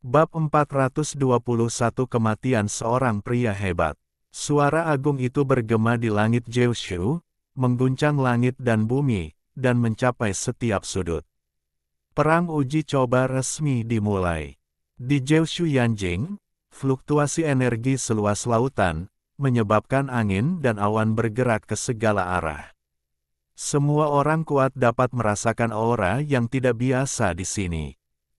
Bab 421 Kematian seorang pria hebat. Suara agung itu bergema di langit Jeushu, mengguncang langit dan bumi, dan mencapai setiap sudut. Perang uji coba resmi dimulai. Di Jeushu Yanjing, fluktuasi energi seluas lautan, menyebabkan angin dan awan bergerak ke segala arah. Semua orang kuat dapat merasakan aura yang tidak biasa di sini.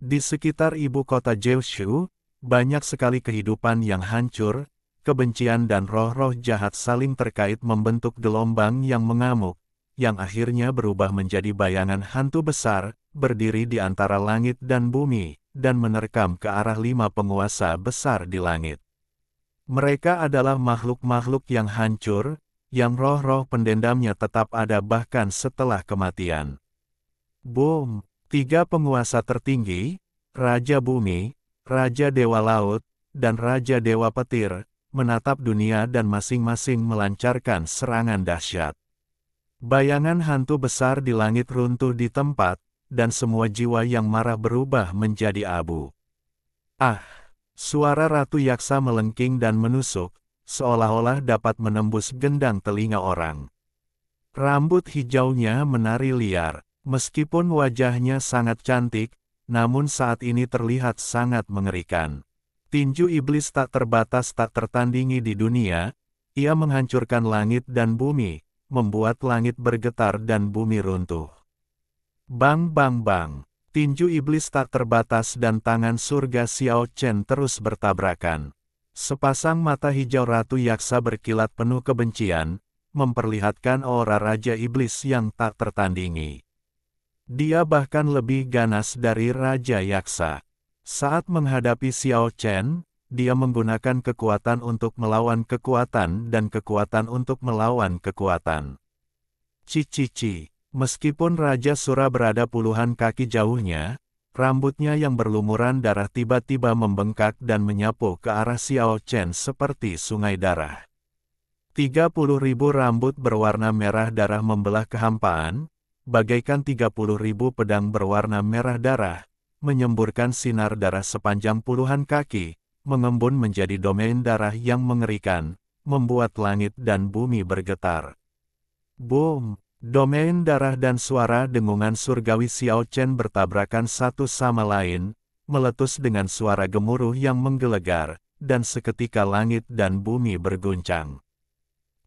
Di sekitar ibu kota Jeushu, banyak sekali kehidupan yang hancur, kebencian dan roh-roh jahat saling terkait membentuk gelombang yang mengamuk, yang akhirnya berubah menjadi bayangan hantu besar, berdiri di antara langit dan bumi, dan menerkam ke arah 5 penguasa besar di langit. Mereka adalah makhluk-makhluk yang hancur, yang roh-roh pendendamnya tetap ada bahkan setelah kematian. Boom! 3 penguasa tertinggi, Raja Bumi, Raja Dewa Laut, dan Raja Dewa Petir, menatap dunia dan masing-masing melancarkan serangan dahsyat. Bayangan hantu besar di langit runtuh di tempat, dan semua jiwa yang marah berubah menjadi abu. Ah! Suara Ratu Yaksa melengking dan menusuk, seolah-olah dapat menembus gendang telinga orang. Rambut hijaunya menari liar. Meskipun wajahnya sangat cantik, namun saat ini terlihat sangat mengerikan. Tinju iblis tak terbatas tak tertandingi di dunia, ia menghancurkan langit dan bumi, membuat langit bergetar dan bumi runtuh. Bang bang bang, tinju iblis tak terbatas dan tangan surga Xiao Chen terus bertabrakan. Sepasang mata hijau Ratu Yaksa berkilat penuh kebencian, memperlihatkan aura Raja Iblis yang tak tertandingi. Dia bahkan lebih ganas dari Raja Yaksa. Saat menghadapi Xiao Chen, dia menggunakan kekuatan untuk melawan kekuatan dan kekuatan untuk melawan kekuatan. Cici. Meskipun Raja Sura berada puluhan kaki jauhnya, rambutnya yang berlumuran darah tiba-tiba membengkak dan menyapu ke arah Xiao Chen seperti sungai darah. 30.000 rambut berwarna merah darah membelah kehampaan, bagaikan 30.000 pedang berwarna merah darah, menyemburkan sinar darah sepanjang puluhan kaki, mengembun menjadi domain darah yang mengerikan, membuat langit dan bumi bergetar. Boom! Domain darah dan suara dengungan surgawi Xiao Chen bertabrakan satu sama lain, meletus dengan suara gemuruh yang menggelegar, dan seketika langit dan bumi berguncang.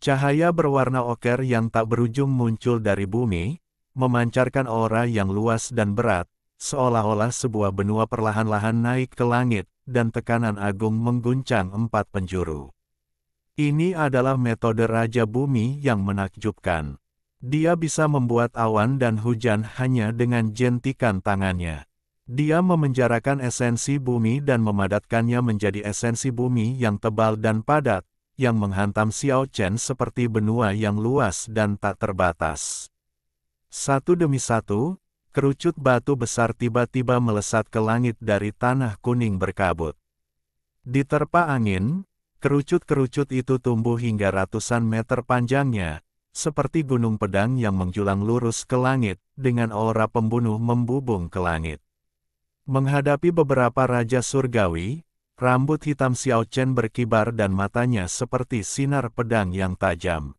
Cahaya berwarna oker yang tak berujung muncul dari bumi, memancarkan aura yang luas dan berat, seolah-olah sebuah benua perlahan-lahan naik ke langit, dan tekanan agung mengguncang 4 penjuru. Ini adalah metode Raja Bumi yang menakjubkan. Dia bisa membuat awan dan hujan hanya dengan jentikan tangannya. Dia memenjarakan esensi bumi dan memadatkannya menjadi esensi bumi yang tebal dan padat, yang menghantam Xiao Chen seperti benua yang luas dan tak terbatas. Satu demi satu, kerucut batu besar tiba-tiba melesat ke langit dari tanah kuning berkabut. Diterpa angin, kerucut-kerucut itu tumbuh hingga ratusan meter panjangnya, seperti gunung pedang yang menjulang lurus ke langit, dengan aura pembunuh membubung ke langit. Menghadapi beberapa raja surgawi, rambut hitam Xiao Chen berkibar dan matanya seperti sinar pedang yang tajam.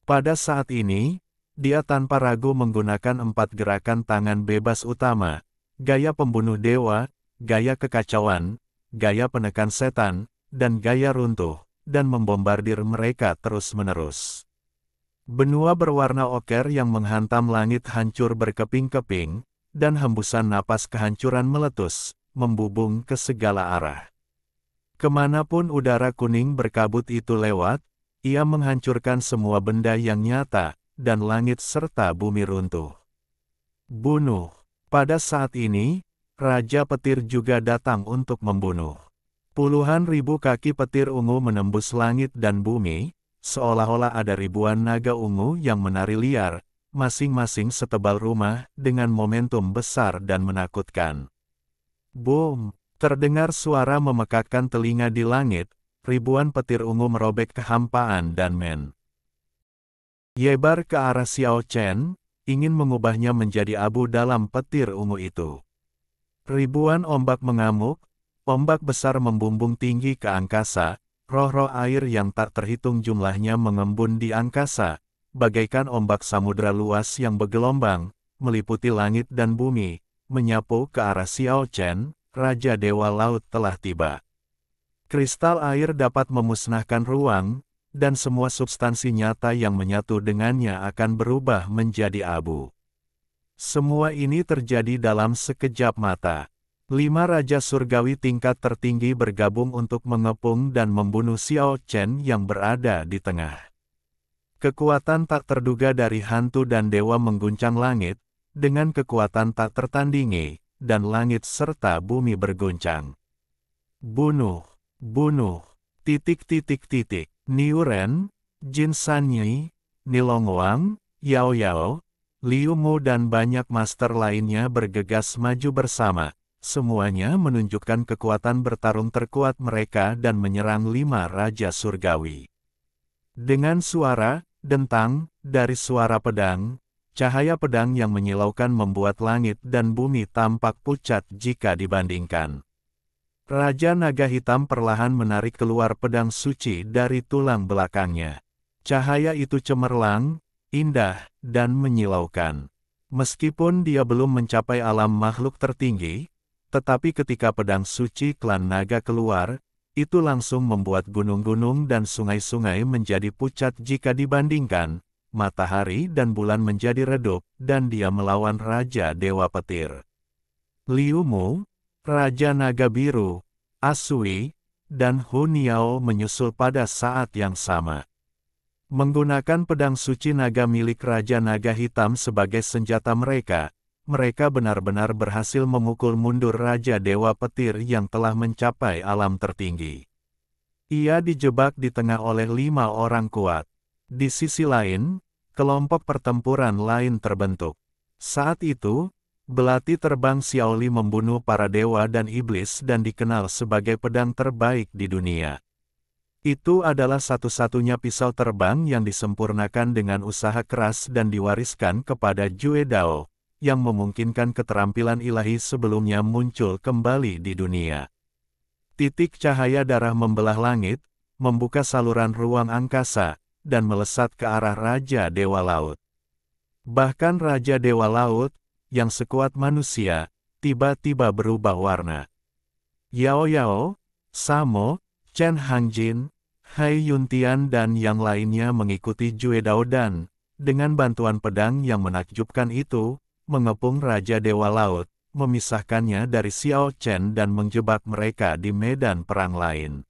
Pada saat ini, dia tanpa ragu menggunakan 4 gerakan tangan bebas utama, gaya pembunuh dewa, gaya kekacauan, gaya penekan setan, dan gaya runtuh, dan membombardir mereka terus-menerus. Benua berwarna oker yang menghantam langit hancur berkeping-keping, dan hembusan napas kehancuran meletus, membubung ke segala arah. Kemanapun udara kuning berkabut itu lewat, ia menghancurkan semua benda yang nyata, dan langit serta bumi runtuh. Bunuh. Pada saat ini, Raja Petir juga datang untuk membunuh. Puluhan ribu kaki petir ungu menembus langit dan bumi, seolah-olah ada ribuan naga ungu yang menari liar, masing-masing setebal rumah, dengan momentum besar dan menakutkan. Boom! Terdengar suara memekakkan telinga di langit, ribuan petir ungu merobek kehampaan dan menyebar ke arah Xiao Chen, ingin mengubahnya menjadi abu dalam petir ungu itu. Ribuan ombak mengamuk, Ombak besar membumbung tinggi ke angkasa, roh-roh air yang tak terhitung jumlahnya mengembun di angkasa, bagaikan ombak samudra luas yang bergelombang, meliputi langit dan bumi, menyapu ke arah Xiao Chen, Raja Dewa Laut telah tiba. Kristal air dapat memusnahkan ruang, dan semua substansi nyata yang menyatu dengannya akan berubah menjadi abu. Semua ini terjadi dalam sekejap mata. 5 Raja Surgawi tingkat tertinggi bergabung untuk mengepung dan membunuh Xiao Chen yang berada di tengah. Kekuatan tak terduga dari hantu dan dewa mengguncang langit, dengan kekuatan tak tertandingi, dan langit serta bumi berguncang. Bunuh, bunuh, titik. Niu Ren, Jin Sanyi, Nilong Wang, Yao Yao, Liu Mu dan banyak master lainnya bergegas maju bersama. Semuanya menunjukkan kekuatan bertarung terkuat mereka dan menyerang 5 Raja Surgawi. Dengan suara, dentang, dari suara pedang, cahaya pedang yang menyilaukan membuat langit dan bumi tampak pucat jika dibandingkan. Raja Naga Hitam perlahan menarik keluar pedang suci dari tulang belakangnya. Cahaya itu cemerlang, indah, dan menyilaukan. Meskipun dia belum mencapai alam makhluk tertinggi, tetapi ketika pedang suci klan naga keluar, itu langsung membuat gunung-gunung dan sungai-sungai menjadi pucat jika dibandingkan, matahari dan bulan menjadi redup, dan dia melawan Raja Dewa Petir. Liu Mu, Raja Naga Biru, Asui, dan Hun Yao menyusul pada saat yang sama. Menggunakan pedang suci naga milik Raja Naga Hitam sebagai senjata mereka benar-benar berhasil memukul mundur Raja Dewa Petir yang telah mencapai alam tertinggi. Ia dijebak di tengah oleh 5 orang kuat. Di sisi lain, kelompok pertempuran lain terbentuk. Saat itu, belati terbang Xiaoli membunuh para dewa dan iblis dan dikenal sebagai pedang terbaik di dunia. Itu adalah satu-satunya pisau terbang yang disempurnakan dengan usaha keras dan diwariskan kepada Jue Dao, yang memungkinkan keterampilan ilahi sebelumnya muncul kembali di dunia. Titik cahaya darah membelah langit, membuka saluran ruang angkasa, dan melesat ke arah Raja Dewa Laut. Bahkan Raja Dewa Laut, yang sekuat manusia, tiba-tiba berubah warna. Yao Yao, Samo, Chen Hangjin, Hai Yuntian dan yang lainnya mengikuti Jue Dao dan, dengan bantuan pedang yang menakjubkan itu, mengepung Raja Dewa Laut, memisahkannya dari Xiao Chen dan menjebak mereka di medan perang lain.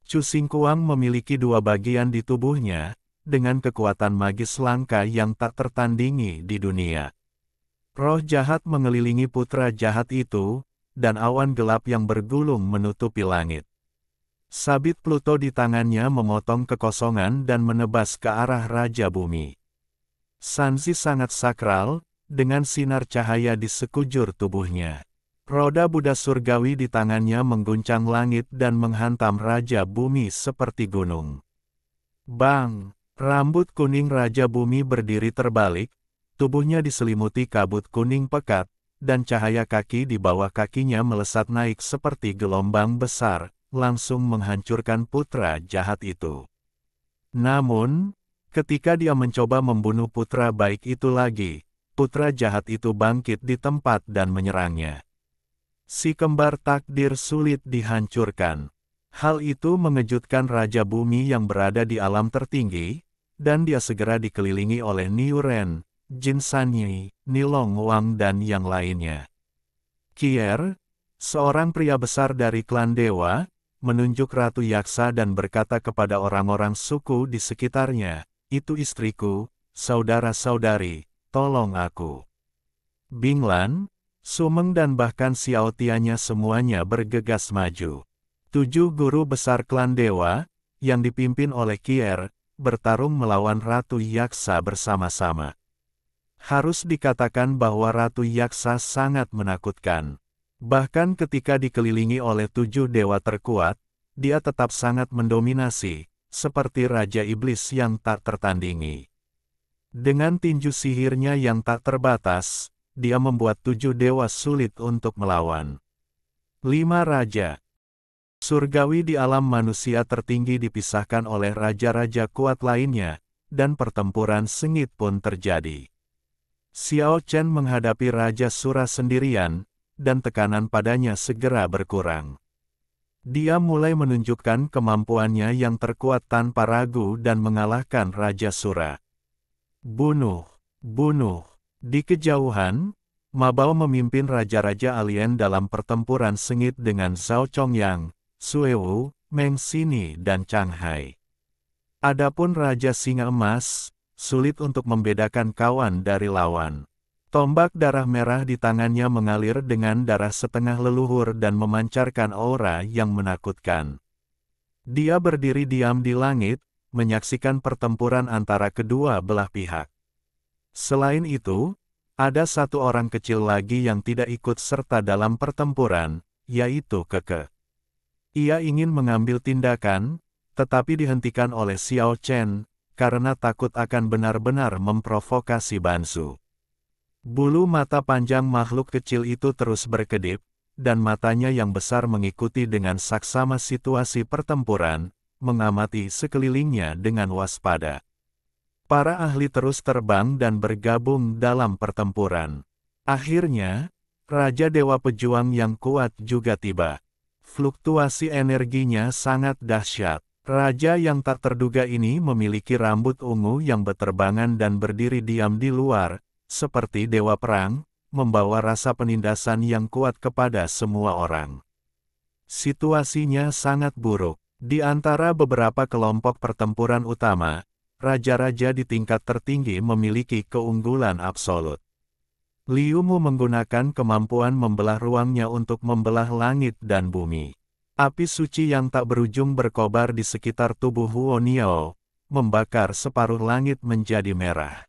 Chu Xingguang memiliki 2 bagian di tubuhnya, dengan kekuatan magis langka yang tak tertandingi di dunia. Roh jahat mengelilingi putra jahat itu, dan awan gelap yang bergulung menutupi langit. Sabit Pluto di tangannya memotong kekosongan dan menebas ke arah Raja Bumi. Sanzi sangat sakral, dengan sinar cahaya di sekujur tubuhnya. Roda Buddha Surgawi di tangannya mengguncang langit dan menghantam Raja Bumi seperti gunung. Bang! Rambut kuning Raja Bumi berdiri terbalik, tubuhnya diselimuti kabut kuning pekat, dan cahaya kaki di bawah kakinya melesat naik seperti gelombang besar, langsung menghancurkan putra jahat itu. Namun, ketika dia mencoba membunuh putra baik itu lagi, putra jahat itu bangkit di tempat dan menyerangnya. Si kembar takdir sulit dihancurkan. Hal itu mengejutkan Raja Bumi yang berada di alam tertinggi, dan dia segera dikelilingi oleh Niu Ren, Jin Sanyi, Nilong Wang dan yang lainnya. Kier, seorang pria besar dari klan dewa, menunjuk Ratu Yaksa dan berkata kepada orang-orang suku di sekitarnya, "Itu istriku, saudara-saudari, tolong aku." Binglan, Sumeng dan bahkan Xiao Tianya semuanya bergegas maju. 7 guru besar klan dewa, yang dipimpin oleh Kier, bertarung melawan Ratu Yaksa bersama-sama. Harus dikatakan bahwa Ratu Yaksa sangat menakutkan. Bahkan ketika dikelilingi oleh 7 dewa terkuat, dia tetap sangat mendominasi, seperti Raja Iblis yang tak tertandingi. Dengan tinju sihirnya yang tak terbatas, dia membuat 7 dewa sulit untuk melawan. 5 Raja surgawi di alam manusia tertinggi dipisahkan oleh raja-raja kuat lainnya, dan pertempuran sengit pun terjadi. Xiao Chen menghadapi Raja Sura sendirian, dan tekanan padanya segera berkurang. Dia mulai menunjukkan kemampuannya yang terkuat tanpa ragu dan mengalahkan Raja Sura. Bunuh, bunuh. Di kejauhan, Ma Bao memimpin raja-raja alien dalam pertempuran sengit dengan Zhao Chongyang, Sue Wu, Meng Xini dan Chang Hai. Adapun Raja Singa Emas, sulit untuk membedakan kawan dari lawan. Tombak darah merah di tangannya mengalir dengan darah setengah leluhur dan memancarkan aura yang menakutkan. Dia berdiri diam di langit, menyaksikan pertempuran antara kedua belah pihak. Selain itu, ada satu orang kecil lagi yang tidak ikut serta dalam pertempuran, yaitu Keke. Ia ingin mengambil tindakan, tetapi dihentikan oleh Xiao Chen, karena takut akan benar-benar memprovokasi Bansu. Bulu mata panjang makhluk kecil itu terus berkedip, dan matanya yang besar mengikuti dengan saksama situasi pertempuran, mengamati sekelilingnya dengan waspada. Para ahli terus terbang dan bergabung dalam pertempuran. Akhirnya, Raja Dewa Pejuang yang kuat juga tiba. Fluktuasi energinya sangat dahsyat. Raja yang tak terduga ini memiliki rambut ungu yang beterbangan dan berdiri diam di luar, seperti dewa perang, membawa rasa penindasan yang kuat kepada semua orang. Situasinya sangat buruk. Di antara beberapa kelompok pertempuran utama, raja-raja di tingkat tertinggi memiliki keunggulan absolut. Liu Mu menggunakan kemampuan membelah ruangnya untuk membelah langit dan bumi. Api suci yang tak berujung berkobar di sekitar tubuh Huo Niao, membakar separuh langit menjadi merah.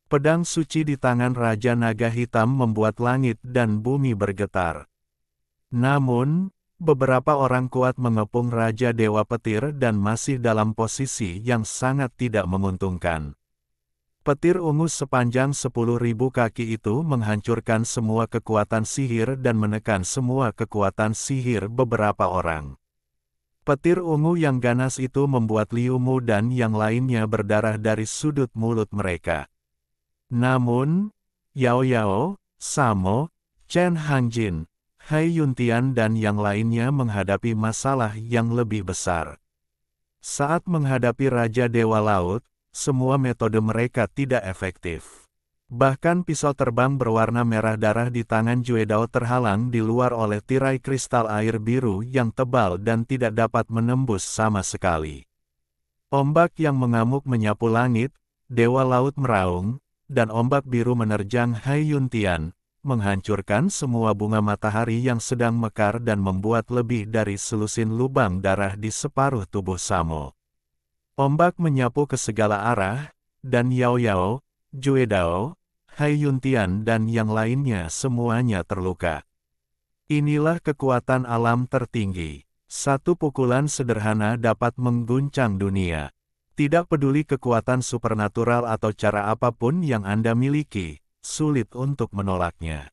Pedang suci di tangan Raja Naga Hitam membuat langit dan bumi bergetar. Namun, beberapa orang kuat mengepung Raja Dewa Petir dan masih dalam posisi yang sangat tidak menguntungkan. Petir ungu sepanjang 10.000 kaki itu menghancurkan semua kekuatan sihir dan menekan semua kekuatan sihir beberapa orang. Petir ungu yang ganas itu membuat Liu Mu dan yang lainnya berdarah dari sudut mulut mereka. Namun, Yao Yao, Samo, Chen Hangjin, Hai Yuntian dan yang lainnya menghadapi masalah yang lebih besar. Saat menghadapi Raja Dewa Laut, semua metode mereka tidak efektif. Bahkan pisau terbang berwarna merah darah di tangan Juedao terhalang di luar oleh tirai kristal air biru yang tebal dan tidak dapat menembus sama sekali. Ombak yang mengamuk menyapu langit, Dewa Laut meraung, dan ombak biru menerjang Hai Yuntian, menghancurkan semua bunga matahari yang sedang mekar dan membuat lebih dari selusin lubang darah di separuh tubuh Samo. Ombak menyapu ke segala arah, dan Yao Yao, Juedao, Hai Yuntian dan yang lainnya semuanya terluka. Inilah kekuatan alam tertinggi. Satu pukulan sederhana dapat mengguncang dunia. Tidak peduli kekuatan supernatural atau cara apapun yang Anda miliki, sulit untuk menolaknya.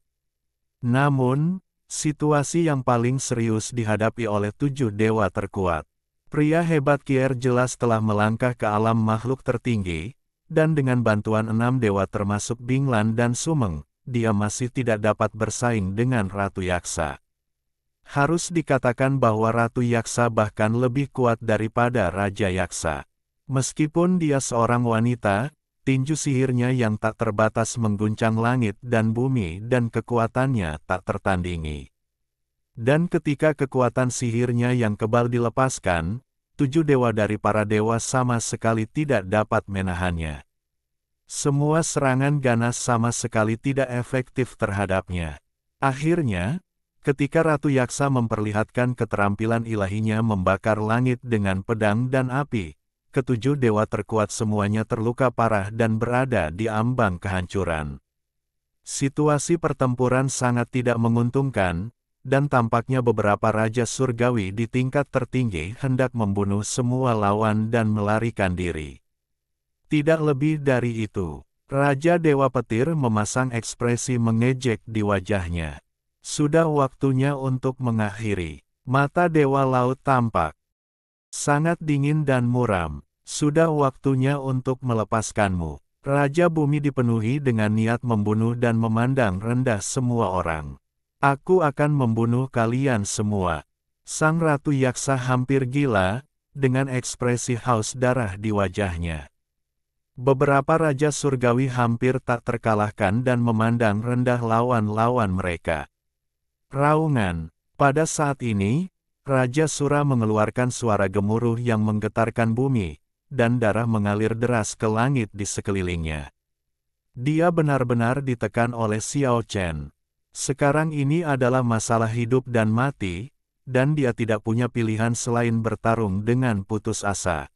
Namun, situasi yang paling serius dihadapi oleh 7 dewa terkuat. Pria hebat Kier jelas telah melangkah ke alam makhluk tertinggi, dan dengan bantuan 6 dewa termasuk Binglan dan Sumeng, dia masih tidak dapat bersaing dengan Ratu Yaksa. Harus dikatakan bahwa Ratu Yaksa bahkan lebih kuat daripada Raja Yaksa. Meskipun dia seorang wanita, tinju sihirnya yang tak terbatas mengguncang langit dan bumi dan kekuatannya tak tertandingi. Dan ketika kekuatan sihirnya yang kebal dilepaskan, 7 dewa dari para dewa sama sekali tidak dapat menahannya. Semua serangan ganas sama sekali tidak efektif terhadapnya. Akhirnya, ketika Ratu Yaksa memperlihatkan keterampilan ilahinya membakar langit dengan pedang dan api, ke-7 dewa terkuat semuanya terluka parah dan berada di ambang kehancuran. Situasi pertempuran sangat tidak menguntungkan, dan tampaknya beberapa raja surgawi di tingkat tertinggi hendak membunuh semua lawan dan melarikan diri. Tidak lebih dari itu, Raja Dewa Petir memasang ekspresi mengejek di wajahnya. Sudah waktunya untuk mengakhiri. Mata Dewa Laut tampak sangat dingin dan muram. Sudah waktunya untuk melepaskanmu. Raja Bumi dipenuhi dengan niat membunuh dan memandang rendah semua orang. Aku akan membunuh kalian semua. Sang Ratu Yaksa hampir gila, dengan ekspresi haus darah di wajahnya. Beberapa Raja Surgawi hampir tak terkalahkan dan memandang rendah lawan-lawan mereka. Raungan. Pada saat ini, Raja Sura mengeluarkan suara gemuruh yang menggetarkan bumi, dan darah mengalir deras ke langit di sekelilingnya. Dia benar-benar ditekan oleh Xiao Chen. Sekarang ini adalah masalah hidup dan mati, dan dia tidak punya pilihan selain bertarung dengan putus asa.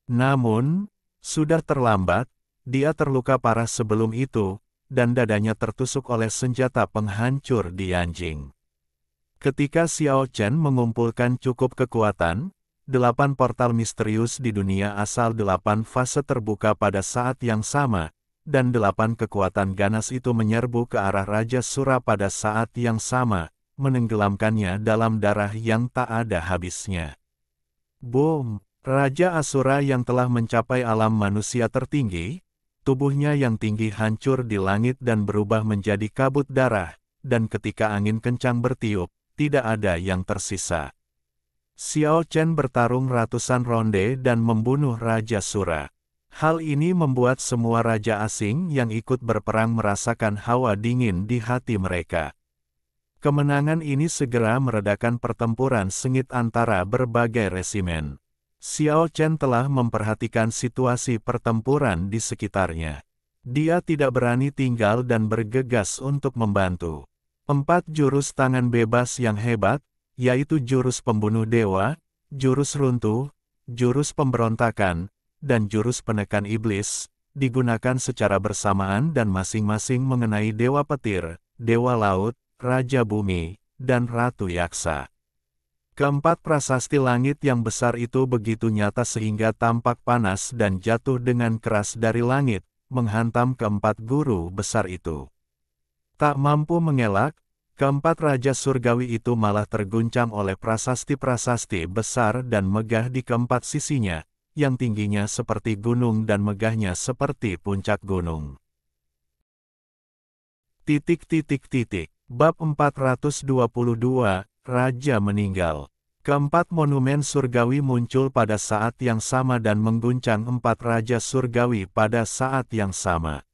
Namun, sudah terlambat, dia terluka parah sebelum itu, dan dadanya tertusuk oleh senjata penghancur di anjing. Ketika Xiao Chen mengumpulkan cukup kekuatan, 8 portal misterius di dunia asal 8 fase terbuka pada saat yang sama, dan 8 kekuatan ganas itu menyerbu ke arah Raja Sura pada saat yang sama, menenggelamkannya dalam darah yang tak ada habisnya. Boom! Raja Asura yang telah mencapai alam manusia tertinggi, tubuhnya yang tinggi hancur di langit dan berubah menjadi kabut darah, dan ketika angin kencang bertiup, tidak ada yang tersisa. Xiao Chen bertarung ratusan ronde dan membunuh Raja Sura. Hal ini membuat semua raja asing yang ikut berperang merasakan hawa dingin di hati mereka. Kemenangan ini segera meredakan pertempuran sengit antara berbagai resimen. Xiao Chen telah memperhatikan situasi pertempuran di sekitarnya. Dia tidak berani tinggal dan bergegas untuk membantu. 4 jurus tangan bebas yang hebat, yaitu jurus pembunuh dewa, jurus runtuh, jurus pemberontakan, dan jurus penekan iblis, digunakan secara bersamaan dan masing-masing mengenai Dewa Petir, Dewa Laut, Raja Bumi, dan Ratu Yaksa. Keempat prasasti langit yang besar itu begitu nyata sehingga tampak panas dan jatuh dengan keras dari langit, menghantam keempat guru besar itu. Tak mampu mengelak, keempat Raja Surgawi itu malah terguncang oleh prasasti-prasasti besar dan megah di keempat sisinya, yang tingginya seperti gunung dan megahnya seperti puncak gunung. Bab 422, Raja Meninggal. Keempat monumen surgawi muncul pada saat yang sama dan mengguncang 4 Raja Surgawi pada saat yang sama.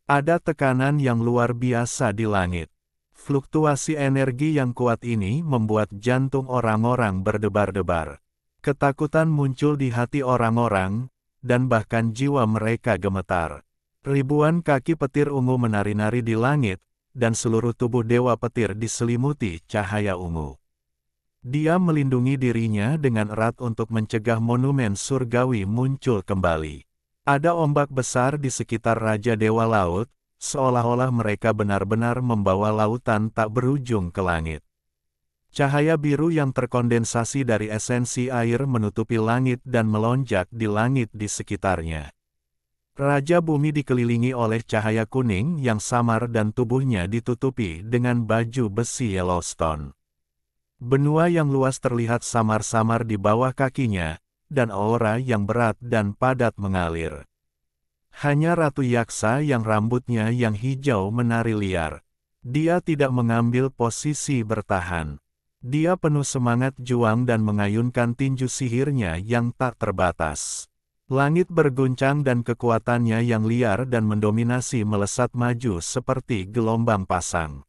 Ada tekanan yang luar biasa di langit. Fluktuasi energi yang kuat ini membuat jantung orang-orang berdebar-debar. Ketakutan muncul di hati orang-orang, dan bahkan jiwa mereka gemetar. Ribuan kaki petir ungu menari-nari di langit, dan seluruh tubuh Dewa Petir diselimuti cahaya ungu. Dia melindungi dirinya dengan erat untuk mencegah monumen surgawi muncul kembali. Ada ombak besar di sekitar Raja Dewa Laut, seolah-olah mereka benar-benar membawa lautan tak berujung ke langit. Cahaya biru yang terkondensasi dari esensi air menutupi langit dan melonjak di langit di sekitarnya. Raja Bumi dikelilingi oleh cahaya kuning yang samar dan tubuhnya ditutupi dengan baju besi Yellowstone. Benua yang luas terlihat samar-samar di bawah kakinya, dan aura yang berat dan padat mengalir. Hanya Ratu Yaksa yang rambutnya yang hijau menari liar. Dia tidak mengambil posisi bertahan. Dia penuh semangat juang dan mengayunkan tinju sihirnya yang tak terbatas. Langit berguncang dan kekuatannya yang liar dan mendominasi melesat maju seperti gelombang pasang.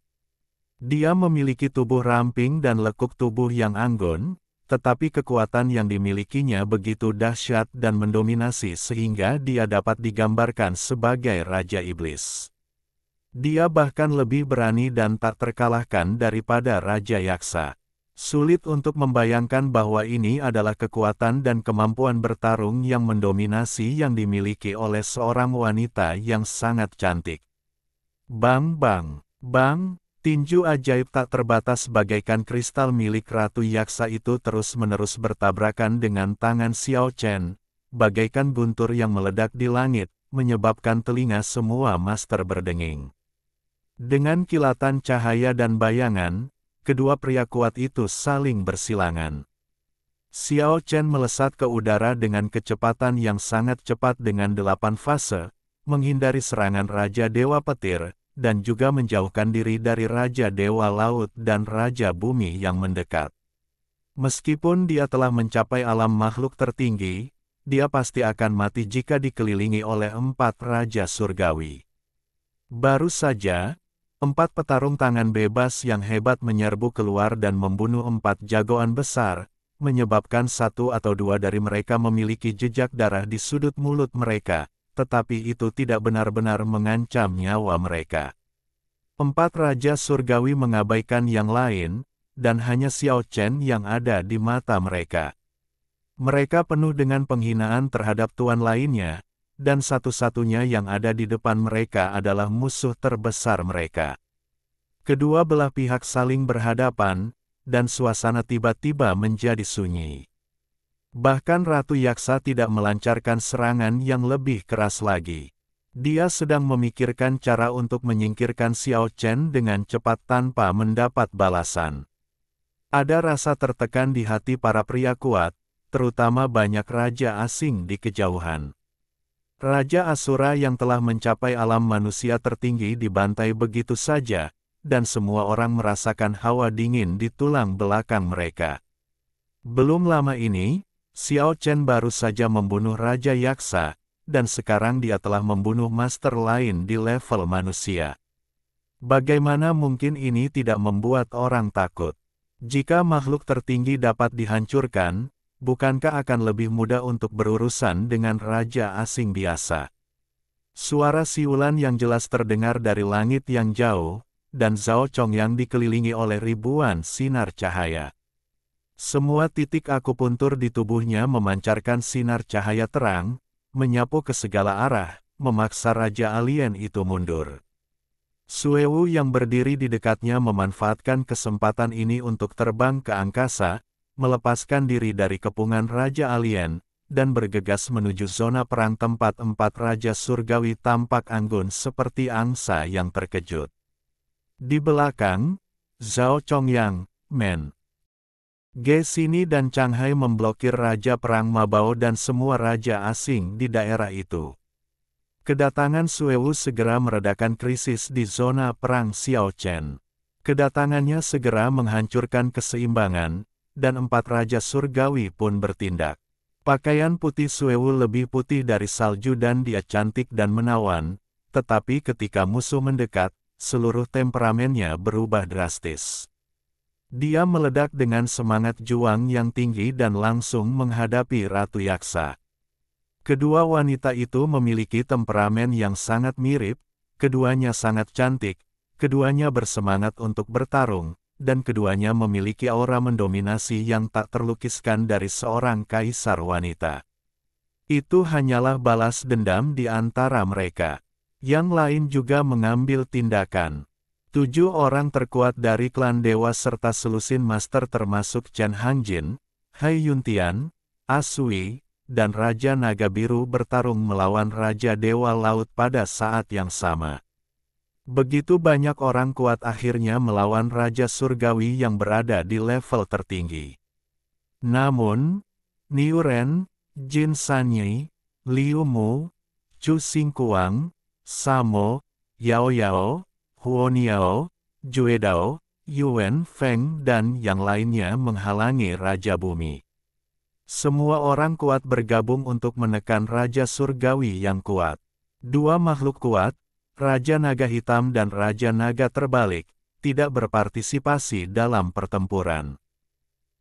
Dia memiliki tubuh ramping dan lekuk tubuh yang anggun, tetapi kekuatan yang dimilikinya begitu dahsyat dan mendominasi sehingga dia dapat digambarkan sebagai Raja Iblis. Dia bahkan lebih berani dan tak terkalahkan daripada Raja Yaksa. Sulit untuk membayangkan bahwa ini adalah kekuatan dan kemampuan bertarung yang mendominasi yang dimiliki oleh seorang wanita yang sangat cantik. Bang bang, bang! Tinju ajaib tak terbatas bagaikan kristal milik Ratu Yaksa itu terus-menerus bertabrakan dengan tangan Xiao Chen, bagaikan guntur yang meledak di langit, menyebabkan telinga semua master berdenging. Dengan kilatan cahaya dan bayangan, kedua pria kuat itu saling bersilangan. Xiao Chen melesat ke udara dengan kecepatan yang sangat cepat dengan 8 fase, menghindari serangan Raja Dewa Petir, dan juga menjauhkan diri dari Raja Dewa Laut dan Raja Bumi yang mendekat. Meskipun dia telah mencapai alam makhluk tertinggi, dia pasti akan mati jika dikelilingi oleh 4 Raja Surgawi. Baru saja, 4 petarung tangan bebas yang hebat menyerbu keluar dan membunuh 4 jagoan besar, menyebabkan 1 atau 2 dari mereka memiliki jejak darah di sudut mulut mereka, tetapi itu tidak benar-benar mengancam nyawa mereka. 4 Raja Surgawi mengabaikan yang lain, dan hanya Xiao Chen yang ada di mata mereka. Mereka penuh dengan penghinaan terhadap tuan lainnya, dan satu-satunya yang ada di depan mereka adalah musuh terbesar mereka. Kedua belah pihak saling berhadapan, dan suasana tiba-tiba menjadi sunyi. Bahkan Ratu Yaksa tidak melancarkan serangan yang lebih keras lagi. Dia sedang memikirkan cara untuk menyingkirkan Xiao Chen dengan cepat tanpa mendapat balasan. Ada rasa tertekan di hati para pria kuat, terutama banyak raja asing di kejauhan. Raja Asura yang telah mencapai alam manusia tertinggi dibantai begitu saja, dan semua orang merasakan hawa dingin di tulang belakang mereka. Belum lama ini, Xiao Chen baru saja membunuh Raja Yaksa, dan sekarang dia telah membunuh master lain di level manusia. Bagaimana mungkin ini tidak membuat orang takut? Jika makhluk tertinggi dapat dihancurkan, bukankah akan lebih mudah untuk berurusan dengan raja asing biasa? Suara siulan yang jelas terdengar dari langit yang jauh, dan Zhao Chongyang dikelilingi oleh ribuan sinar cahaya. Semua titik akupuntur di tubuhnya memancarkan sinar cahaya terang, menyapu ke segala arah, memaksa Raja Alien itu mundur. Suewu yang berdiri di dekatnya memanfaatkan kesempatan ini untuk terbang ke angkasa, melepaskan diri dari kepungan Raja Alien, dan bergegas menuju zona perang tempat 4 Raja Surgawi tampak anggun seperti angsa yang terkejut. Di belakang, Zhao Chongyang, Men Ge Xini dan Chang Hai memblokir Raja Perang Mabao dan semua raja asing di daerah itu. Kedatangan Suewu segera meredakan krisis di zona perang Xiao Chen. Kedatangannya segera menghancurkan keseimbangan, dan 4 Raja Surgawi pun bertindak. Pakaian putih Suewu lebih putih dari salju dan dia cantik dan menawan, tetapi ketika musuh mendekat, seluruh temperamennya berubah drastis. Dia meledak dengan semangat juang yang tinggi dan langsung menghadapi Ratu Yaksa. Kedua wanita itu memiliki temperamen yang sangat mirip, keduanya sangat cantik, keduanya bersemangat untuk bertarung, dan keduanya memiliki aura mendominasi yang tak terlukiskan dari seorang kaisar wanita. Itu hanyalah balas dendam di antara mereka. Yang lain juga mengambil tindakan. 7 orang terkuat dari klan dewa serta selusin master termasuk Chen Hangjin, Hai Yuntian, Asui, dan Raja Naga Biru bertarung melawan Raja Dewa Laut pada saat yang sama. Begitu banyak orang kuat akhirnya melawan Raja Surgawi yang berada di level tertinggi. Namun, Niu Ren, Jin Sanyi, Liu Mu, Chu Xingguang, Samo, Yao Yao, Huo Niao, Jue Dao, Yuan Feng dan yang lainnya menghalangi Raja Bumi. Semua orang kuat bergabung untuk menekan Raja Surgawi yang kuat. 2 makhluk kuat, Raja Naga Hitam dan Raja Naga Terbalik, tidak berpartisipasi dalam pertempuran.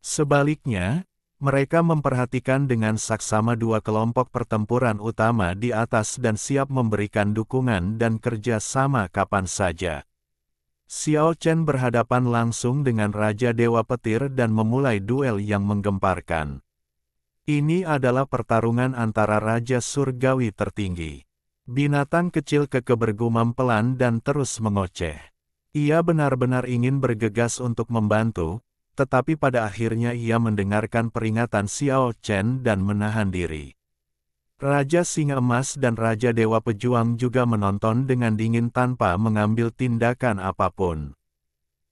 Sebaliknya, mereka memperhatikan dengan saksama 2 kelompok pertempuran utama di atas dan siap memberikan dukungan dan kerja sama kapan saja. Xiao Chen berhadapan langsung dengan Raja Dewa Petir dan memulai duel yang menggemparkan. Ini adalah pertarungan antara Raja Surgawi tertinggi. Binatang kecil keke bergumam pelan dan terus mengoceh. Ia benar-benar ingin bergegas untuk membantu, tetapi pada akhirnya ia mendengarkan peringatan Xiao Chen dan menahan diri. Raja Singa Emas dan Raja Dewa Pejuang juga menonton dengan dingin tanpa mengambil tindakan apapun.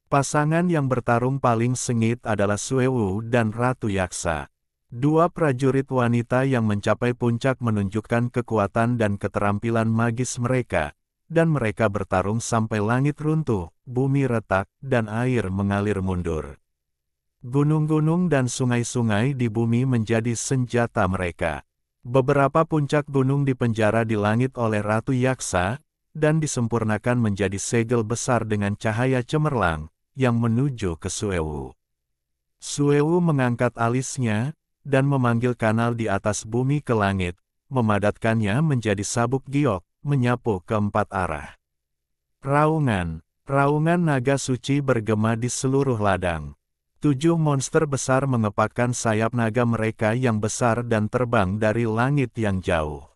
Pasangan yang bertarung paling sengit adalah Suewu dan Ratu Yaksa. Dua prajurit wanita yang mencapai puncak menunjukkan kekuatan dan keterampilan magis mereka, dan mereka bertarung sampai langit runtuh, bumi retak, dan air mengalir mundur. Gunung-gunung dan sungai-sungai di bumi menjadi senjata mereka. Beberapa puncak gunung dipenjara di langit oleh Ratu Yaksa, dan disempurnakan menjadi segel besar dengan cahaya cemerlang, yang menuju ke Suewu. Suewu mengangkat alisnya, dan memanggil kanal di atas bumi ke langit, memadatkannya menjadi sabuk giok, menyapu ke empat arah. Raungan naga suci bergema di seluruh ladang. 7 monster besar mengepakkan sayap naga mereka yang besar dan terbang dari langit yang jauh.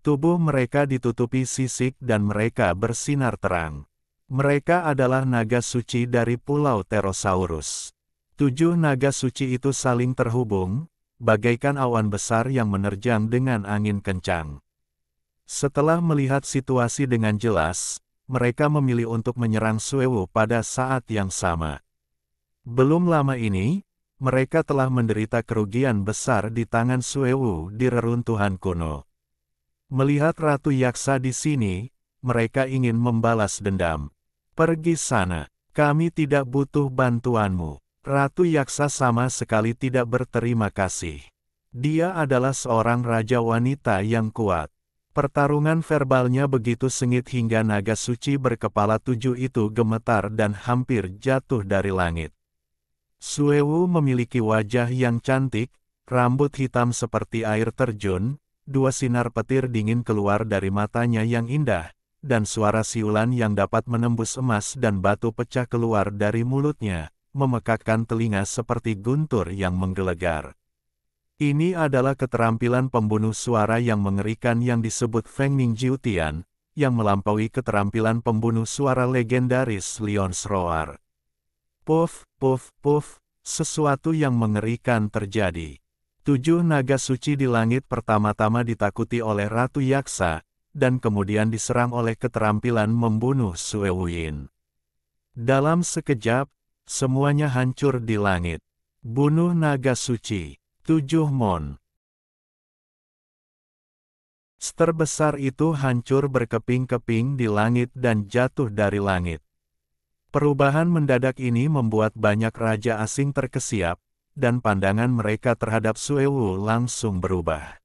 Tubuh mereka ditutupi sisik dan mereka bersinar terang. Mereka adalah naga suci dari Pulau Pterosaurus. 7 naga suci itu saling terhubung, bagaikan awan besar yang menerjang dengan angin kencang. Setelah melihat situasi dengan jelas, mereka memilih untuk menyerang Suewu pada saat yang sama. Belum lama ini, mereka telah menderita kerugian besar di tangan Suewu di reruntuhan kuno. Melihat Ratu Yaksa di sini, mereka ingin membalas dendam. Pergi sana, kami tidak butuh bantuanmu. Ratu Yaksa sama sekali tidak berterima kasih. Dia adalah seorang raja wanita yang kuat. Pertarungan verbalnya begitu sengit hingga naga suci berkepala 7 itu gemetar dan hampir jatuh dari langit. Suewu memiliki wajah yang cantik, rambut hitam seperti air terjun, 2 sinar petir dingin keluar dari matanya yang indah, dan suara siulan yang dapat menembus emas dan batu pecah keluar dari mulutnya, memekakkan telinga seperti guntur yang menggelegar. Ini adalah keterampilan pembunuh suara yang mengerikan yang disebut Feng Ning Jiutian, yang melampaui keterampilan pembunuh suara legendaris Lion's Roar. Puff, puff, puff, sesuatu yang mengerikan terjadi. 7 naga suci di langit pertama-tama ditakuti oleh Ratu Yaksa, dan kemudian diserang oleh keterampilan membunuh Suewuyin. Dalam sekejap, semuanya hancur di langit. Bunuh naga suci. 7 monster besar itu hancur berkeping-keping di langit dan jatuh dari langit. Perubahan mendadak ini membuat banyak raja asing terkesiap, dan pandangan mereka terhadap Suewu langsung berubah.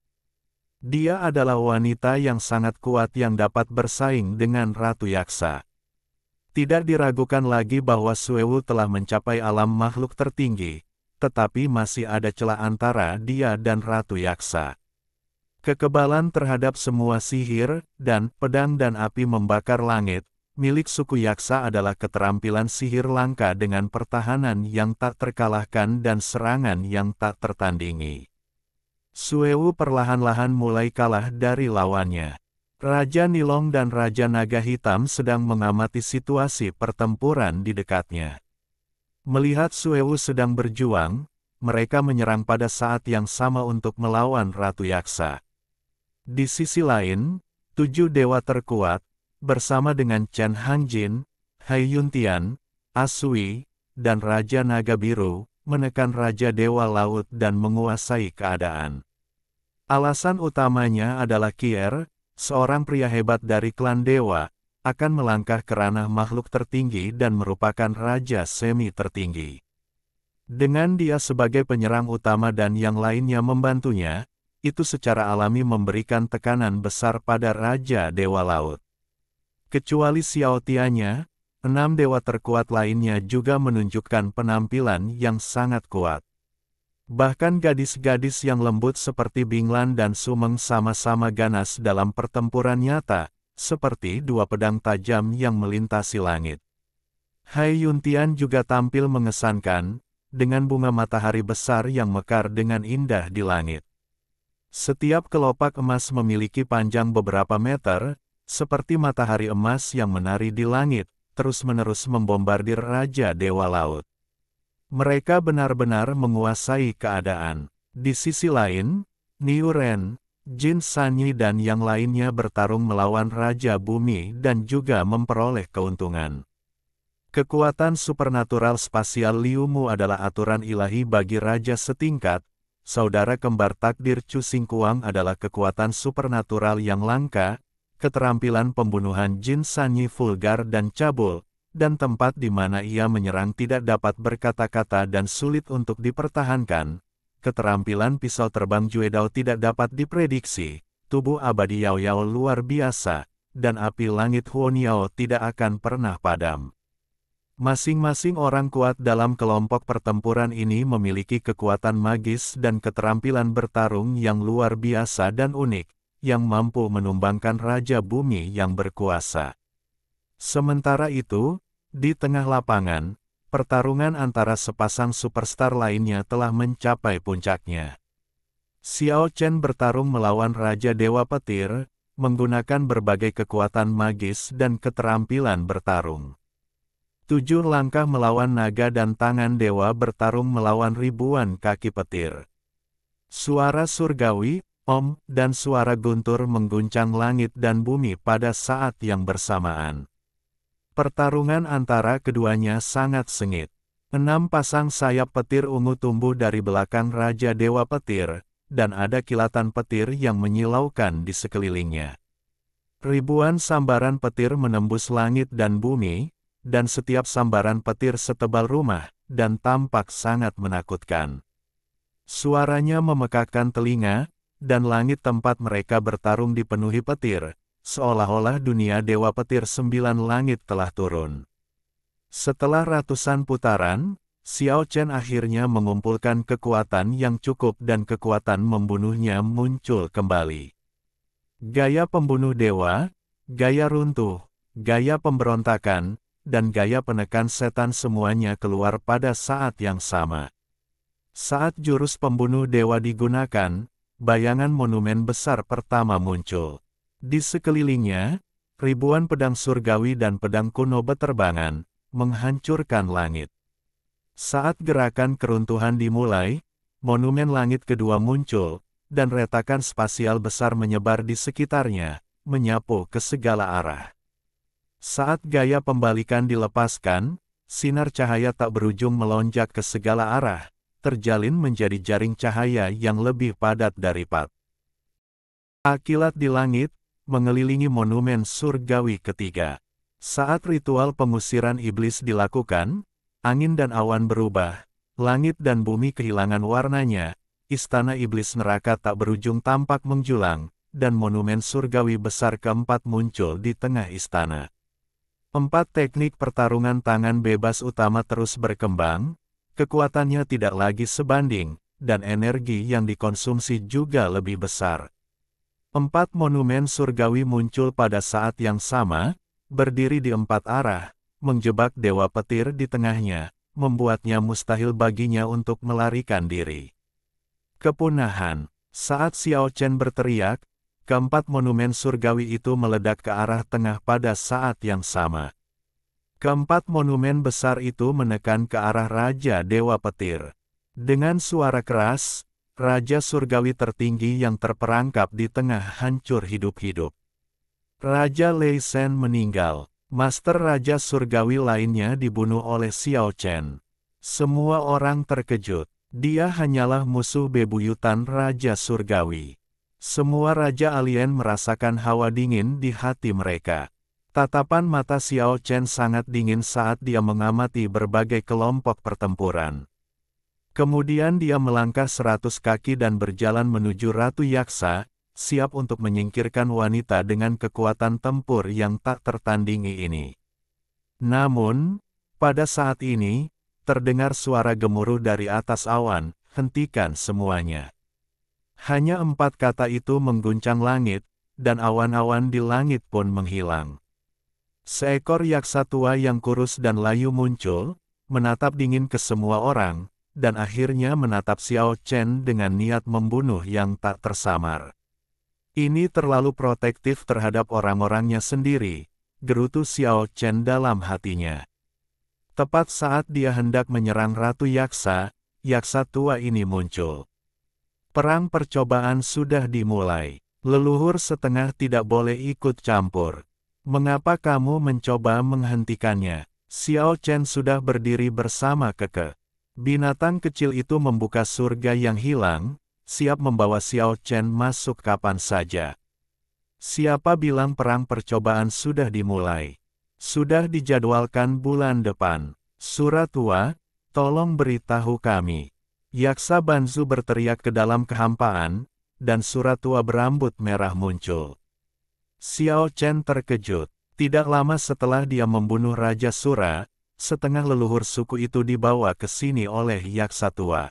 Dia adalah wanita yang sangat kuat yang dapat bersaing dengan Ratu Yaksa. Tidak diragukan lagi bahwa Suewu telah mencapai alam makhluk tertinggi, tetapi masih ada celah antara dia dan Ratu Yaksa. Kekebalan terhadap semua sihir, dan pedang dan api membakar langit, milik suku Yaksa adalah keterampilan sihir langka dengan pertahanan yang tak terkalahkan dan serangan yang tak tertandingi. Suewu perlahan-lahan mulai kalah dari lawannya. Raja Nilong dan Raja Naga Hitam sedang mengamati situasi pertempuran di dekatnya. Melihat Suewu sedang berjuang, mereka menyerang pada saat yang sama untuk melawan Ratu Yaksa. Di sisi lain, 7 dewa terkuat, bersama dengan Chen Hangjin, Hai Yuntian, Asui, dan Raja Naga Biru, menekan Raja Dewa Laut dan menguasai keadaan. Alasan utamanya adalah Kier, seorang pria hebat dari klan Dewa, akan melangkah ke ranah makhluk tertinggi dan merupakan Raja Semi tertinggi. Dengan dia sebagai penyerang utama dan yang lainnya membantunya, itu secara alami memberikan tekanan besar pada Raja Dewa Laut. Kecuali Xiao Tianya, 6 dewa terkuat lainnya juga menunjukkan penampilan yang sangat kuat. Bahkan gadis-gadis yang lembut seperti Binglan dan Sumeng sama-sama ganas dalam pertempuran nyata, seperti 2 pedang tajam yang melintasi langit. Hai Yuntian juga tampil mengesankan, dengan bunga matahari besar yang mekar dengan indah di langit. Setiap kelopak emas memiliki panjang beberapa meter, seperti matahari emas yang menari di langit, terus-menerus membombardir Raja Dewa Laut. Mereka benar-benar menguasai keadaan. Di sisi lain, Niu Ren, Jin Sanyi dan yang lainnya bertarung melawan Raja Bumi dan juga memperoleh keuntungan. Kekuatan supernatural spasial Liu Mu adalah aturan ilahi bagi raja setingkat. Saudara kembar takdir Chu Xingguang adalah kekuatan supernatural yang langka, keterampilan pembunuhan Jin Sanyi vulgar dan cabul, dan tempat di mana ia menyerang tidak dapat berkata-kata dan sulit untuk dipertahankan. Keterampilan pisau terbang Juedao tidak dapat diprediksi, tubuh abadi Yao Yao luar biasa, dan api langit Huoniao tidak akan pernah padam. Masing-masing orang kuat dalam kelompok pertempuran ini memiliki kekuatan magis dan keterampilan bertarung yang luar biasa dan unik, yang mampu menumbangkan Raja Bumi yang berkuasa. Sementara itu, di tengah lapangan, pertarungan antara sepasang superstar lainnya telah mencapai puncaknya. Xiao Chen bertarung melawan Raja Dewa Petir, menggunakan berbagai kekuatan magis dan keterampilan bertarung. 7 langkah melawan naga dan tangan dewa bertarung melawan ribuan kaki petir. Suara surgawi, om, dan suara guntur mengguncang langit dan bumi pada saat yang bersamaan. Pertarungan antara keduanya sangat sengit. 6 pasang sayap petir ungu tumbuh dari belakang Raja Dewa Petir, dan ada kilatan petir yang menyilaukan di sekelilingnya. Ribuan sambaran petir menembus langit dan bumi, dan setiap sambaran petir setebal rumah, dan tampak sangat menakutkan. Suaranya memekakkan telinga, dan langit tempat mereka bertarung dipenuhi petir, seolah-olah dunia Dewa Petir 9 langit telah turun. Setelah ratusan putaran, Xiao Chen akhirnya mengumpulkan kekuatan yang cukup dan kekuatan membunuhnya muncul kembali. Gaya pembunuh dewa, gaya runtuh, gaya pemberontakan, dan gaya penekan setan semuanya keluar pada saat yang sama. Saat jurus pembunuh dewa digunakan, bayangan monumen besar pertama muncul. Di sekelilingnya, ribuan pedang surgawi dan pedang kuno beterbangan, menghancurkan langit. Saat gerakan keruntuhan dimulai, monumen langit kedua muncul, dan retakan spasial besar menyebar di sekitarnya, menyapu ke segala arah. Saat gaya pembalikan dilepaskan, sinar cahaya tak berujung melonjak ke segala arah, terjalin menjadi jaring cahaya yang lebih padat dari pat. Kilat di langit, mengelilingi monumen surgawi ketiga. Saat ritual pengusiran iblis dilakukan, angin dan awan berubah, langit dan bumi kehilangan warnanya, istana iblis neraka tak berujung tampak menjulang, dan monumen surgawi besar keempat muncul di tengah istana. 4 teknik pertarungan tangan bebas utama terus berkembang, kekuatannya tidak lagi sebanding, dan energi yang dikonsumsi juga lebih besar. 4 monumen surgawi muncul pada saat yang sama, berdiri di 4 arah, menjebak Dewa Petir di tengahnya, membuatnya mustahil baginya untuk melarikan diri. Kepunahan. Saat Xiao Chen berteriak, keempat monumen surgawi itu meledak ke arah tengah pada saat yang sama. Keempat monumen besar itu menekan ke arah Raja Dewa Petir. Dengan suara keras, Raja Surgawi tertinggi yang terperangkap di tengah hancur hidup-hidup. Raja Lei Shen meninggal. Master Raja Surgawi lainnya dibunuh oleh Xiao Chen. Semua orang terkejut. Dia hanyalah musuh bebuyutan Raja Surgawi. Semua Raja Alien merasakan hawa dingin di hati mereka. Tatapan mata Xiao Chen sangat dingin saat dia mengamati berbagai kelompok pertempuran. Kemudian dia melangkah 100 kaki dan berjalan menuju Ratu Yaksa, siap untuk menyingkirkan wanita dengan kekuatan tempur yang tak tertandingi ini. Namun, pada saat ini, terdengar suara gemuruh dari atas awan, hentikan semuanya. Hanya 4 kata itu mengguncang langit, dan awan-awan di langit pun menghilang. Seekor yaksa tua yang kurus dan layu muncul, menatap dingin ke semua orang, dan akhirnya menatap Xiao Chen dengan niat membunuh yang tak tersamar. Ini terlalu protektif terhadap orang-orangnya sendiri, gerutu Xiao Chen dalam hatinya. Tepat saat dia hendak menyerang Ratu Yaksa, yaksa tua ini muncul. Perang percobaan sudah dimulai. Leluhur setengah tidak boleh ikut campur. Mengapa kamu mencoba menghentikannya? Xiao Chen sudah berdiri bersama kekeh. Binatang kecil itu membuka surga yang hilang, siap membawa Xiao Chen masuk kapan saja. Siapa bilang perang percobaan sudah dimulai? Sudah dijadwalkan bulan depan. Suratua, tolong beritahu kami. Yaksa Banzu berteriak ke dalam kehampaan, dan Suratua berambut merah muncul. Xiao Chen terkejut. Tidak lama setelah dia membunuh Raja Sura, setengah leluhur suku itu dibawa ke sini oleh Yaksa tua.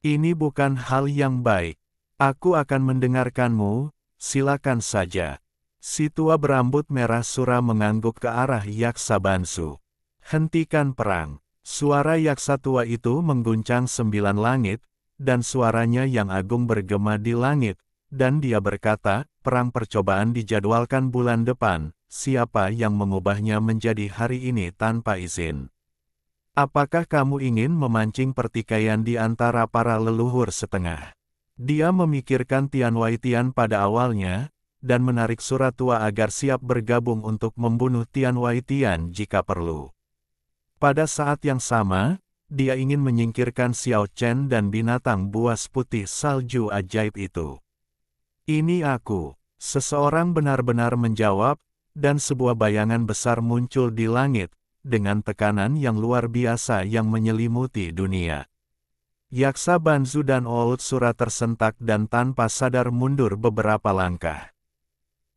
Ini bukan hal yang baik. Aku akan mendengarkanmu, silakan saja. Si tua berambut merah Sura mengangguk ke arah Yaksa Banzu. Hentikan perang. Suara Yaksa tua itu mengguncang 9 langit, dan suaranya yang agung bergema di langit, dan dia berkata, perang percobaan dijadwalkan bulan depan, siapa yang mengubahnya menjadi hari ini tanpa izin? Apakah kamu ingin memancing pertikaian di antara para leluhur setengah? Dia memikirkan Tian Wai Tian pada awalnya, dan menarik Suratua agar siap bergabung untuk membunuh Tian Wai Tian jika perlu. Pada saat yang sama, dia ingin menyingkirkan Xiao Chen dan binatang buas putih salju ajaib itu. Ini aku. Seseorang benar-benar menjawab, dan sebuah bayangan besar muncul di langit, dengan tekanan yang luar biasa yang menyelimuti dunia. Yaksa Banzu dan Oud Sura tersentak dan tanpa sadar mundur beberapa langkah.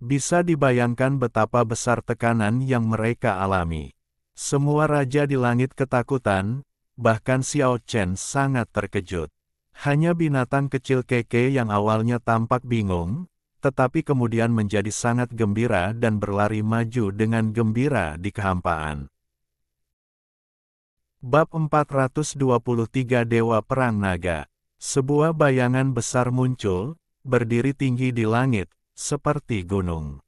Bisa dibayangkan betapa besar tekanan yang mereka alami. Semua raja di langit ketakutan, bahkan Xiao Chen sangat terkejut. Hanya binatang kecil keke yang awalnya tampak bingung, tetapi kemudian menjadi sangat gembira dan berlari maju dengan gembira di kehampaan. Bab 423 Dewa Perang Naga. Sebuah bayangan besar muncul, berdiri tinggi di langit, seperti gunung.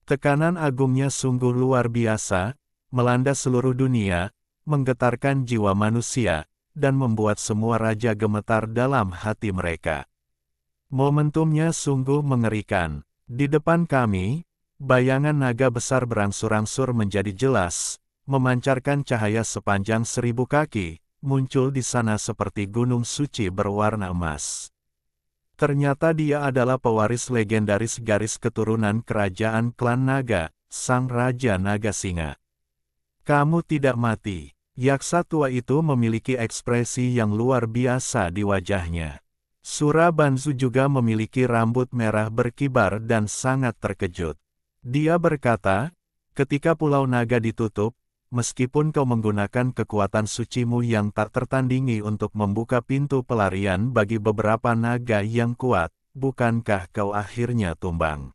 Tekanan agungnya sungguh luar biasa, melanda seluruh dunia, menggetarkan jiwa manusia, dan membuat semua raja gemetar dalam hati mereka. Momentumnya sungguh mengerikan. Di depan kami, bayangan naga besar berangsur-angsur menjadi jelas, memancarkan cahaya sepanjang 1000 kaki, muncul di sana seperti gunung suci berwarna emas. Ternyata dia adalah pewaris legendaris garis keturunan kerajaan klan naga, Sang Raja Naga Singa. Kamu tidak mati. Yaksa tua itu memiliki ekspresi yang luar biasa di wajahnya. Sura Banzu juga memiliki rambut merah berkibar dan sangat terkejut. Dia berkata, ketika Pulau Naga ditutup, meskipun kau menggunakan kekuatan sucimu yang tak tertandingi untuk membuka pintu pelarian bagi beberapa naga yang kuat, bukankah kau akhirnya tumbang?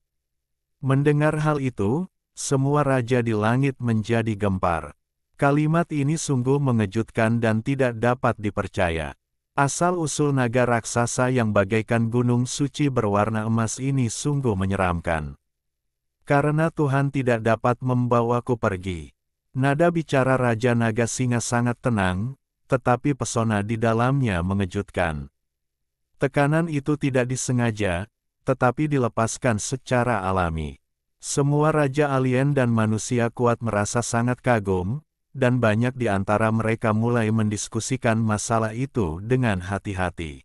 Mendengar hal itu, semua raja di langit menjadi gempar. Kalimat ini sungguh mengejutkan dan tidak dapat dipercaya. Asal-usul naga raksasa yang bagaikan gunung suci berwarna emas ini sungguh menyeramkan. Karena Tuhan tidak dapat membawaku pergi. Nada bicara Raja Naga Singa sangat tenang, tetapi pesona di dalamnya mengejutkan. Tekanan itu tidak disengaja, tetapi dilepaskan secara alami. Semua raja alien dan manusia kuat merasa sangat kagum, dan banyak di antara mereka mulai mendiskusikan masalah itu dengan hati-hati.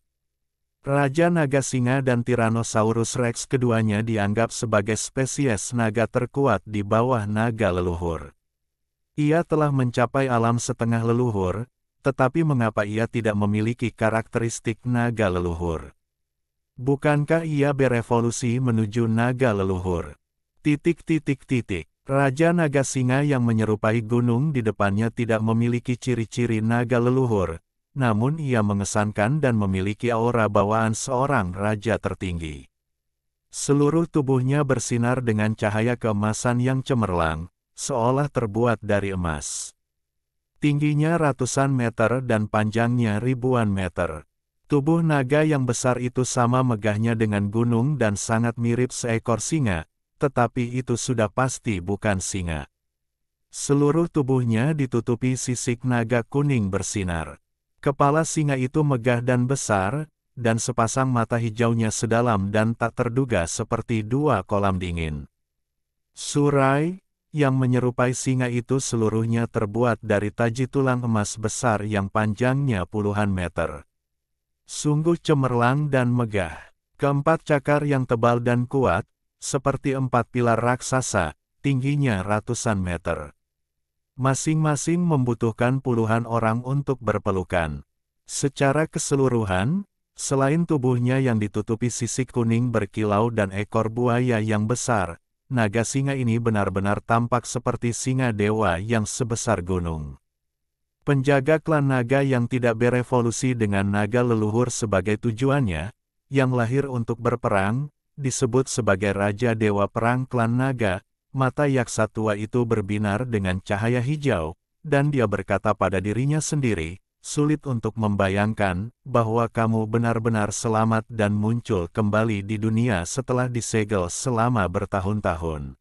Raja Naga Singa dan Tyrannosaurus Rex keduanya dianggap sebagai spesies naga terkuat di bawah naga leluhur. Ia telah mencapai alam setengah leluhur, tetapi mengapa ia tidak memiliki karakteristik naga leluhur? Bukankah ia berevolusi menuju naga leluhur? Raja Naga Singa yang menyerupai gunung di depannya tidak memiliki ciri-ciri naga leluhur, namun ia mengesankan dan memiliki aura bawaan seorang raja tertinggi. Seluruh tubuhnya bersinar dengan cahaya keemasan yang cemerlang, seolah terbuat dari emas. Tingginya ratusan meter dan panjangnya ribuan meter. Tubuh naga yang besar itu sama megahnya dengan gunung dan sangat mirip seekor singa, tetapi itu sudah pasti bukan singa. Seluruh tubuhnya ditutupi sisik naga kuning bersinar. Kepala singa itu megah dan besar, dan sepasang mata hijaunya sedalam dan tak terduga seperti dua kolam dingin. Surai, yang menyerupai singa itu seluruhnya terbuat dari taji tulang emas besar yang panjangnya puluhan meter. Sungguh cemerlang dan megah. Keempat cakar yang tebal dan kuat, seperti 4 pilar raksasa, tingginya ratusan meter. Masing-masing membutuhkan puluhan orang untuk berpelukan. Secara keseluruhan, selain tubuhnya yang ditutupi sisik kuning berkilau dan ekor buaya yang besar, naga singa ini benar-benar tampak seperti singa dewa yang sebesar gunung. Penjaga klan naga yang tidak berevolusi dengan naga leluhur sebagai tujuannya, yang lahir untuk berperang, disebut sebagai Raja Dewa Perang Klan Naga. Mata yaksa tua itu berbinar dengan cahaya hijau, dan dia berkata pada dirinya sendiri, sulit untuk membayangkan bahwa kamu benar-benar selamat dan muncul kembali di dunia setelah disegel selama bertahun-tahun.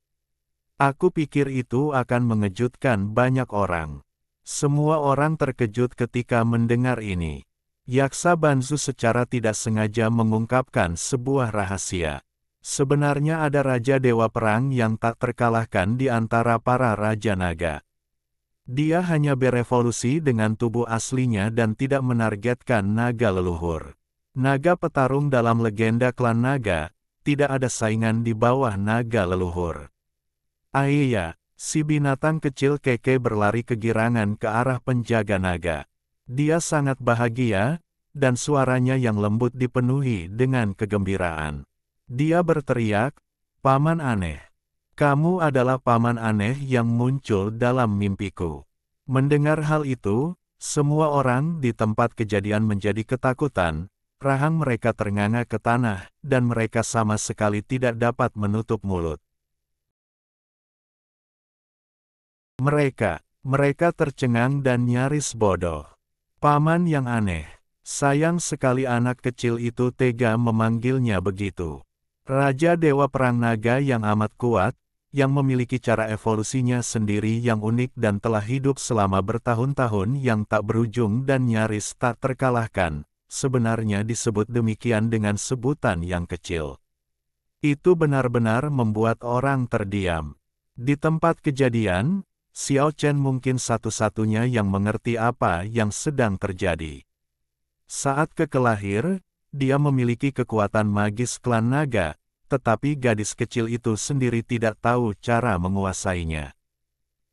Aku pikir itu akan mengejutkan banyak orang. Semua orang terkejut ketika mendengar ini. Yaksa Banzu secara tidak sengaja mengungkapkan sebuah rahasia. Sebenarnya ada Raja Dewa Perang yang tak terkalahkan di antara para Raja Naga. Dia hanya berevolusi dengan tubuh aslinya dan tidak menargetkan naga leluhur. Naga petarung dalam legenda klan naga, tidak ada saingan di bawah naga leluhur. Aiya, si binatang kecil keke berlari kegirangan ke arah penjaga naga. Dia sangat bahagia, dan suaranya yang lembut dipenuhi dengan kegembiraan. Dia berteriak, "Paman aneh. Kamu adalah paman aneh yang muncul dalam mimpiku." Mendengar hal itu, semua orang di tempat kejadian menjadi ketakutan, rahang mereka ternganga ke tanah, dan mereka sama sekali tidak dapat menutup mulut. Mereka tercengang dan nyaris bodoh. Paman yang aneh. Sayang sekali anak kecil itu tega memanggilnya begitu. Raja Dewa Perang Naga yang amat kuat, yang memiliki cara evolusinya sendiri yang unik dan telah hidup selama bertahun-tahun yang tak berujung dan nyaris tak terkalahkan, sebenarnya disebut demikian dengan sebutan yang kecil. Itu benar-benar membuat orang terdiam. Di tempat kejadian, Xiao Chen mungkin satu-satunya yang mengerti apa yang sedang terjadi. Saat kekelahir, dia memiliki kekuatan magis klan naga, tetapi gadis kecil itu sendiri tidak tahu cara menguasainya.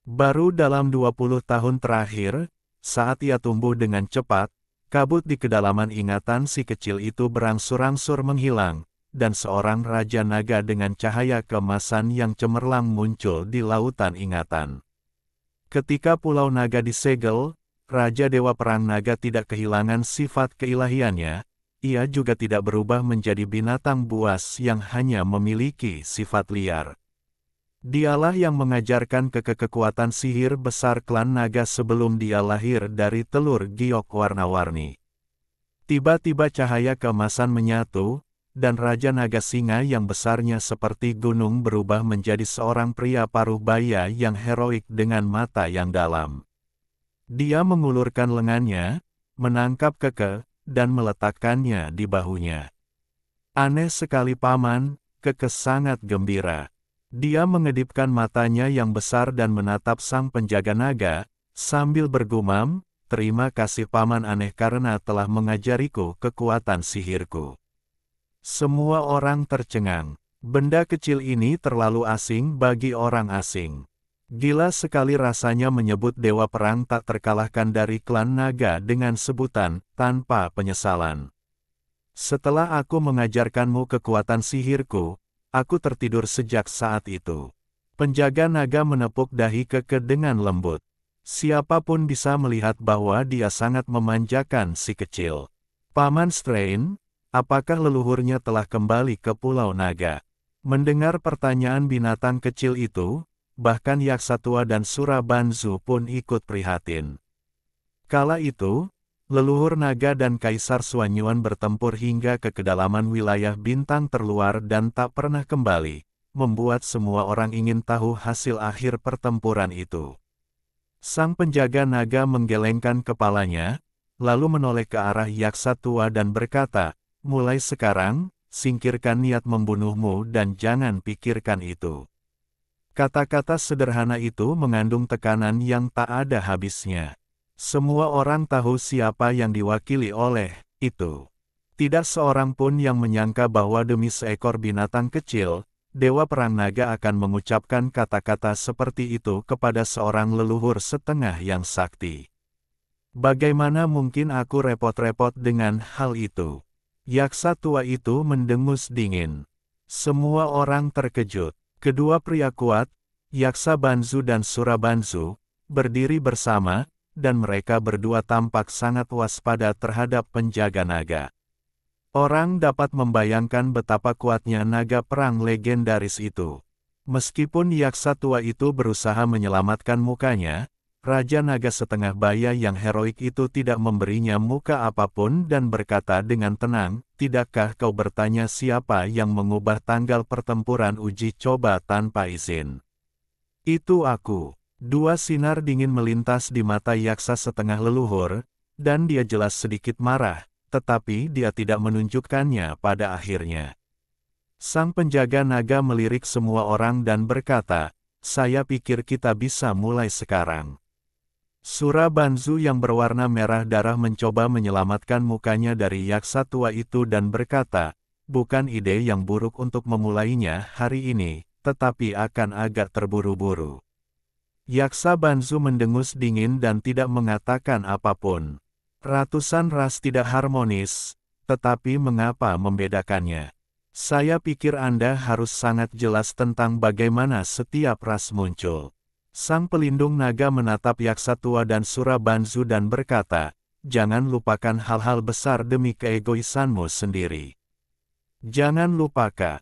Baru dalam 20 tahun terakhir, saat ia tumbuh dengan cepat, kabut di kedalaman ingatan si kecil itu berangsur-angsur menghilang, dan seorang Raja Naga dengan cahaya keemasan yang cemerlang muncul di lautan ingatan. Ketika Pulau Naga disegel, Raja Dewa Perang Naga tidak kehilangan sifat keilahiannya, ia juga tidak berubah menjadi binatang buas yang hanya memiliki sifat liar. Dialah yang mengajarkan kekuatan sihir besar klan naga sebelum dia lahir dari telur giok warna-warni. Tiba-tiba cahaya keemasan menyatu, dan Raja Naga Singa yang besarnya seperti gunung berubah menjadi seorang pria paruh baya yang heroik dengan mata yang dalam. Dia mengulurkan lengannya, menangkap Keke, dan meletakkannya di bahunya. Aneh sekali paman, Keke sangat gembira. Dia mengedipkan matanya yang besar dan menatap sang penjaga naga, sambil bergumam, "Terima kasih paman aneh karena telah mengajariku kekuatan sihirku." Semua orang tercengang. Benda kecil ini terlalu asing bagi orang asing. Gila sekali rasanya menyebut Dewa Perang tak terkalahkan dari klan naga dengan sebutan, tanpa penyesalan. Setelah aku mengajarkanmu kekuatan sihirku, aku tertidur sejak saat itu. Penjaga naga menepuk dahi Keke dengan lembut. Siapapun bisa melihat bahwa dia sangat memanjakan si kecil. Paman Strain, apakah leluhurnya telah kembali ke Pulau Naga? Mendengar pertanyaan binatang kecil itu, bahkan Yaksa Tua dan Sura Banzu pun ikut prihatin. Kala itu, leluhur naga dan Kaisar Suanyuan bertempur hingga ke kedalaman wilayah bintang terluar dan tak pernah kembali, membuat semua orang ingin tahu hasil akhir pertempuran itu. Sang penjaga naga menggelengkan kepalanya, lalu menoleh ke arah Yaksa Tua dan berkata, Mulai sekarang, singkirkan niat membunuhmu dan jangan pikirkan itu. Kata-kata sederhana itu mengandung tekanan yang tak ada habisnya. Semua orang tahu siapa yang diwakili oleh itu. Tidak seorang pun yang menyangka bahwa demi seekor binatang kecil, Dewa Perang Naga akan mengucapkan kata-kata seperti itu kepada seorang leluhur setengah yang sakti. Bagaimana mungkin aku repot-repot dengan hal itu? Yaksa tua itu mendengus dingin. Semua orang terkejut. Kedua pria kuat, Yaksa Banzu dan Surabanzu, berdiri bersama, dan mereka berdua tampak sangat waspada terhadap penjaga naga. Orang dapat membayangkan betapa kuatnya naga perang legendaris itu. Meskipun Yaksa tua itu berusaha menyelamatkan mukanya, Raja Naga setengah baya yang heroik itu tidak memberinya muka apapun dan berkata dengan tenang, "Tidakkah kau bertanya siapa yang mengubah tanggal pertempuran uji coba tanpa izin? Itu aku." Dua sinar dingin melintas di mata Yaksa setengah leluhur, dan dia jelas sedikit marah, tetapi dia tidak menunjukkannya pada akhirnya. Sang penjaga naga melirik semua orang dan berkata, "Saya pikir kita bisa mulai sekarang." Surabanzu yang berwarna merah darah mencoba menyelamatkan mukanya dari yaksa tua itu dan berkata, "Bukan ide yang buruk untuk memulainya hari ini, tetapi akan agak terburu-buru." Yaksa Banzu mendengus dingin dan tidak mengatakan apapun. Ratusan ras tidak harmonis, tetapi mengapa membedakannya? Saya pikir Anda harus sangat jelas tentang bagaimana setiap ras muncul. Sang pelindung naga menatap Yaksa tua dan Surabanzu dan berkata, "Jangan lupakan hal-hal besar demi keegoisanmu sendiri. Jangan lupakan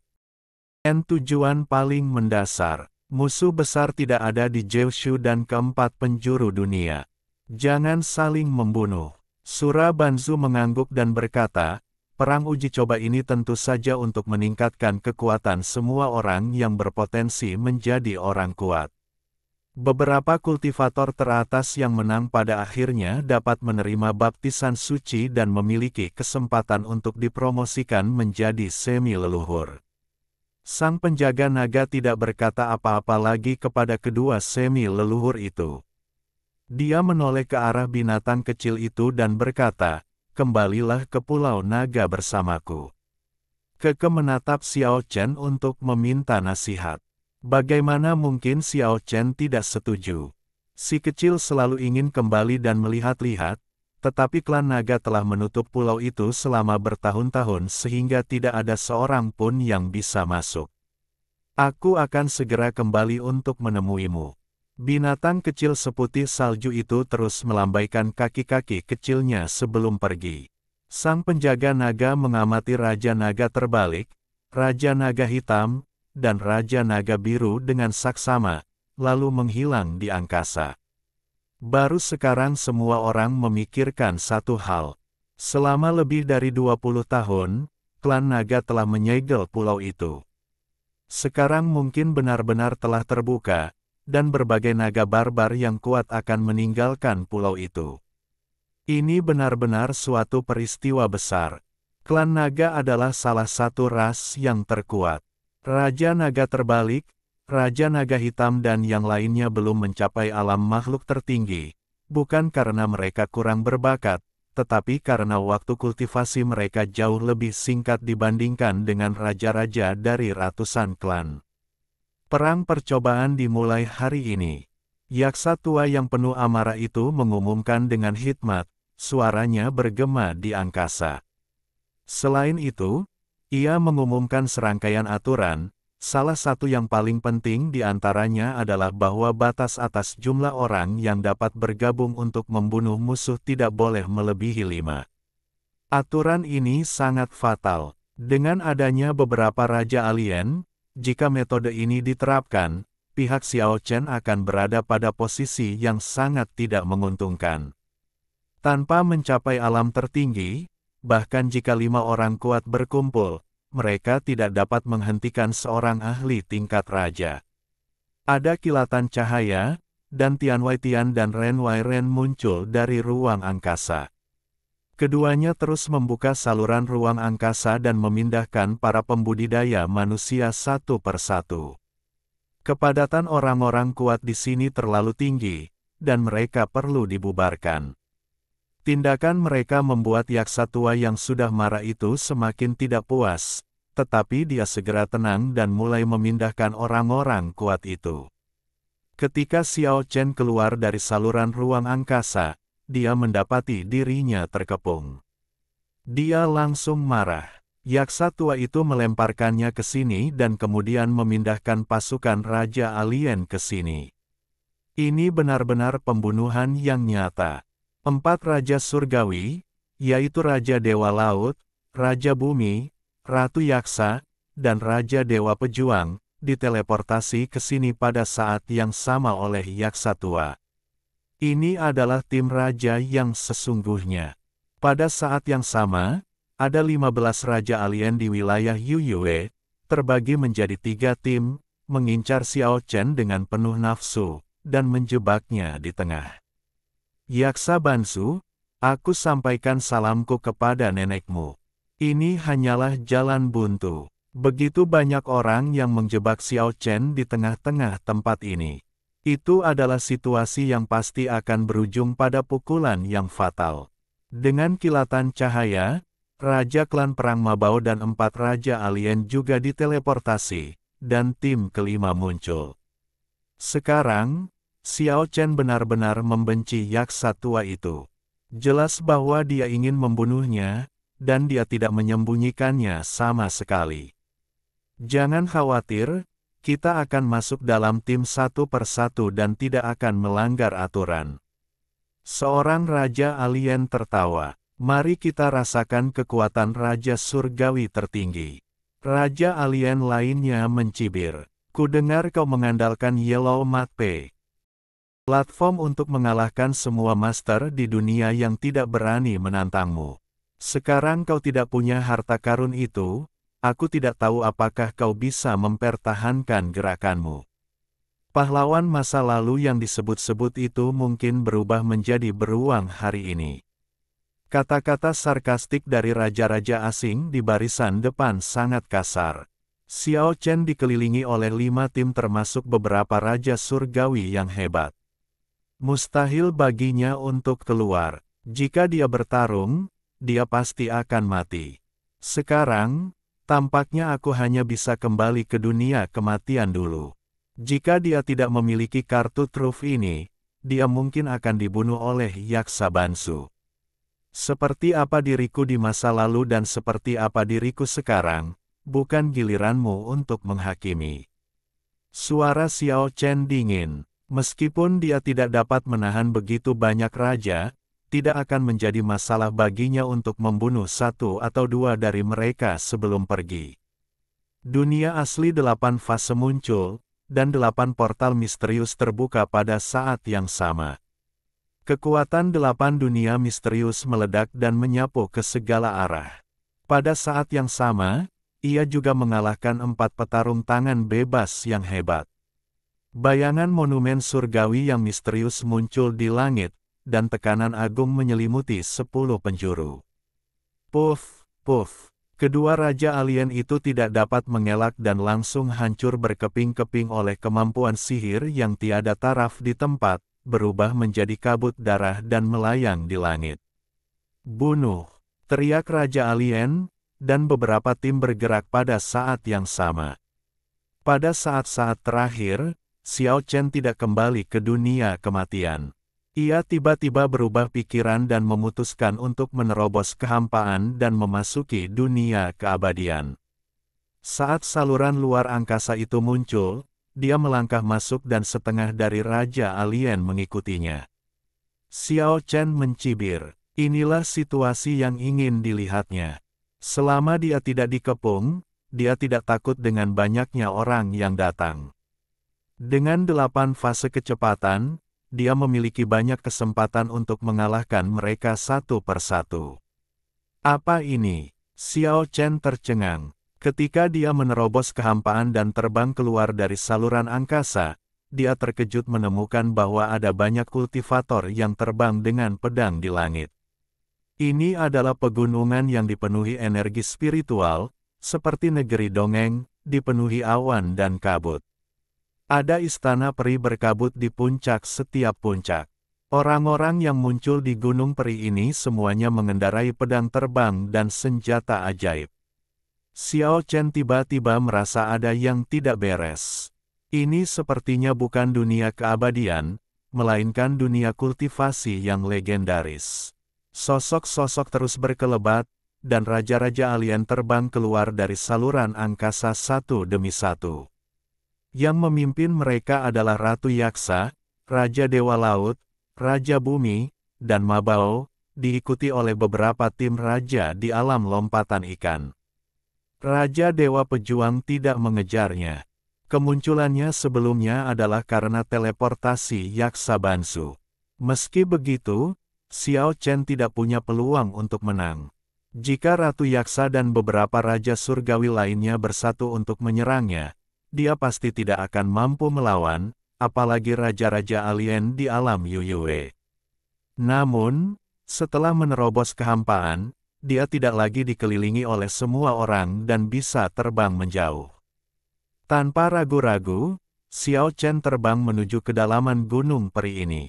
tujuan paling mendasar. Musuh besar tidak ada di Jeoshu dan keempat penjuru dunia. Jangan saling membunuh." Surabanzu mengangguk dan berkata, "Perang uji coba ini tentu saja untuk meningkatkan kekuatan semua orang yang berpotensi menjadi orang kuat. Beberapa kultivator teratas yang menang pada akhirnya dapat menerima baptisan suci dan memiliki kesempatan untuk dipromosikan menjadi semi-leluhur." Sang penjaga naga tidak berkata apa-apa lagi kepada kedua semi-leluhur itu. Dia menoleh ke arah binatang kecil itu dan berkata, "Kembalilah ke Pulau Naga bersamaku." Keke menatap Xiao Chen untuk meminta nasihat. Bagaimana mungkin Xiao Chen tidak setuju? Si kecil selalu ingin kembali dan melihat-lihat, tetapi klan naga telah menutup pulau itu selama bertahun-tahun sehingga tidak ada seorang pun yang bisa masuk. "Aku akan segera kembali untuk menemuimu." Binatang kecil seputih salju itu terus melambaikan kaki-kaki kecilnya sebelum pergi. Sang penjaga naga mengamati Raja Naga terbalik, Raja Naga hitam, dan Raja Naga biru dengan saksama, lalu menghilang di angkasa. Baru sekarang semua orang memikirkan satu hal. Selama lebih dari 20 tahun, klan naga telah menyegel pulau itu. Sekarang mungkin benar-benar telah terbuka, dan berbagai naga barbar yang kuat akan meninggalkan pulau itu. Ini benar-benar suatu peristiwa besar. Klan naga adalah salah satu ras yang terkuat. Raja Naga terbalik, Raja Naga hitam dan yang lainnya belum mencapai alam makhluk tertinggi, bukan karena mereka kurang berbakat, tetapi karena waktu kultivasi mereka jauh lebih singkat dibandingkan dengan raja-raja dari ratusan klan. Perang percobaan dimulai hari ini. Yaksa tua yang penuh amarah itu mengumumkan dengan hikmat, suaranya bergema di angkasa. Selain itu, ia mengumumkan serangkaian aturan, salah satu yang paling penting di antaranya adalah bahwa batas atas jumlah orang yang dapat bergabung untuk membunuh musuh tidak boleh melebihi 5. Aturan ini sangat fatal. Dengan adanya beberapa raja alien, jika metode ini diterapkan, pihak Xiao Chen akan berada pada posisi yang sangat tidak menguntungkan. Tanpa mencapai alam tertinggi, bahkan jika 5 orang kuat berkumpul, mereka tidak dapat menghentikan seorang ahli tingkat raja. Ada kilatan cahaya, dan Tian Wei Tian dan Ren Wei Ren muncul dari ruang angkasa. Keduanya terus membuka saluran ruang angkasa dan memindahkan para pembudidaya manusia satu persatu. Kepadatan orang-orang kuat di sini terlalu tinggi, dan mereka perlu dibubarkan. Tindakan mereka membuat yaksa tua yang sudah marah itu semakin tidak puas, tetapi dia segera tenang dan mulai memindahkan orang-orang kuat itu. Ketika Xiao Chen keluar dari saluran ruang angkasa, dia mendapati dirinya terkepung. Dia langsung marah. Yaksa tua itu melemparkannya ke sini dan kemudian memindahkan pasukan Raja Alien ke sini. Ini benar-benar pembunuhan yang nyata. 4 Raja Surgawi, yaitu Raja Dewa Laut, Raja Bumi, Ratu Yaksa, dan Raja Dewa Pejuang, diteleportasi ke sini pada saat yang sama oleh Yaksa tua. Ini adalah tim raja yang sesungguhnya. Pada saat yang sama, ada 15 raja alien di wilayah Yuyue, terbagi menjadi 3 tim, mengincar Xiao Chen dengan penuh nafsu, dan menjebaknya di tengah. Yaksa Bansu, aku sampaikan salamku kepada nenekmu. Ini hanyalah jalan buntu. Begitu banyak orang yang menjebak Xiao Chen di tengah-tengah tempat ini. Itu adalah situasi yang pasti akan berujung pada pukulan yang fatal. Dengan kilatan cahaya, Raja Klan Perang Mabao dan 4 Raja Alien juga diteleportasi, dan tim kelima muncul. Sekarang, Xiao Chen benar-benar membenci yaksa tua itu. Jelas bahwa dia ingin membunuhnya, dan dia tidak menyembunyikannya sama sekali. Jangan khawatir, kita akan masuk dalam tim satu persatu dan tidak akan melanggar aturan. Seorang Raja Alien tertawa. Mari kita rasakan kekuatan Raja Surgawi tertinggi. Raja Alien lainnya mencibir. Kudengar kau mengandalkan Yellow Mate, platform untuk mengalahkan semua master di dunia yang tidak berani menantangmu. Sekarang kau tidak punya harta karun itu. Aku tidak tahu apakah kau bisa mempertahankan gerakanmu. Pahlawan masa lalu yang disebut-sebut itu mungkin berubah menjadi beruang hari ini. Kata-kata sarkastik dari raja-raja asing di barisan depan sangat kasar. Xiao Chen dikelilingi oleh 5 tim termasuk beberapa raja surgawi yang hebat. Mustahil baginya untuk keluar. Jika dia bertarung, dia pasti akan mati. Sekarang, tampaknya aku hanya bisa kembali ke dunia kematian dulu. Jika dia tidak memiliki kartu truf ini, dia mungkin akan dibunuh oleh Yaksa Bansu. Seperti apa diriku di masa lalu dan seperti apa diriku sekarang, bukan giliranmu untuk menghakimi. Suara Xiao Chen dingin. Meskipun dia tidak dapat menahan begitu banyak raja, tidak akan menjadi masalah baginya untuk membunuh 1 atau 2 dari mereka sebelum pergi. Dunia asli 8 fase muncul, dan 8 portal misterius terbuka pada saat yang sama. Kekuatan 8 dunia misterius meledak dan menyapu ke segala arah. Pada saat yang sama, ia juga mengalahkan 4 petarung tangan bebas yang hebat. Bayangan monumen surgawi yang misterius muncul di langit, dan tekanan agung menyelimuti 10 penjuru. Puff, puff. Kedua raja alien itu tidak dapat mengelak dan langsung hancur berkeping-keping oleh kemampuan sihir yang tiada taraf di tempat, berubah menjadi kabut darah dan melayang di langit. Bunuh! Teriak raja alien, dan beberapa tim bergerak pada saat yang sama. Pada saat-saat terakhir, Xiao Chen tidak kembali ke dunia kematian. Ia tiba-tiba berubah pikiran dan memutuskan untuk menerobos kehampaan dan memasuki dunia keabadian. Saat saluran luar angkasa itu muncul, dia melangkah masuk dan setengah dari Raja Alien mengikutinya. Xiao Chen mencibir. Inilah situasi yang ingin dilihatnya. Selama dia tidak dikepung, dia tidak takut dengan banyaknya orang yang datang. Dengan 8 fase kecepatan, dia memiliki banyak kesempatan untuk mengalahkan mereka satu persatu. Apa ini? Xiao Chen tercengang. Ketika dia menerobos kehampaan dan terbang keluar dari saluran angkasa, dia terkejut menemukan bahwa ada banyak kultivator yang terbang dengan pedang di langit. Ini adalah pegunungan yang dipenuhi energi spiritual, seperti negeri dongeng, dipenuhi awan dan kabut. Ada istana peri berkabut di puncak setiap puncak. Orang-orang yang muncul di Gunung Peri ini semuanya mengendarai pedang terbang dan senjata ajaib. Xiao Chen tiba-tiba merasa ada yang tidak beres. Ini sepertinya bukan dunia keabadian, melainkan dunia kultivasi yang legendaris. Sosok-sosok terus berkelebat, dan raja-raja alien terbang keluar dari saluran angkasa satu demi satu. Yang memimpin mereka adalah Ratu Yaksa, Raja Dewa Laut, Raja Bumi, dan Mabao, diikuti oleh beberapa tim raja di alam lompatan ikan. Raja Dewa Pejuang tidak mengejarnya. Kemunculannya sebelumnya adalah karena teleportasi Yaksa Bansu. Meski begitu, Xiao Chen tidak punya peluang untuk menang. Jika Ratu Yaksa dan beberapa raja surgawi lainnya bersatu untuk menyerangnya, dia pasti tidak akan mampu melawan, apalagi raja-raja alien di alam Yuyue. Namun, setelah menerobos kehampaan, dia tidak lagi dikelilingi oleh semua orang dan bisa terbang menjauh. Tanpa ragu-ragu, Xiao Chen terbang menuju kedalaman Gunung Peri ini.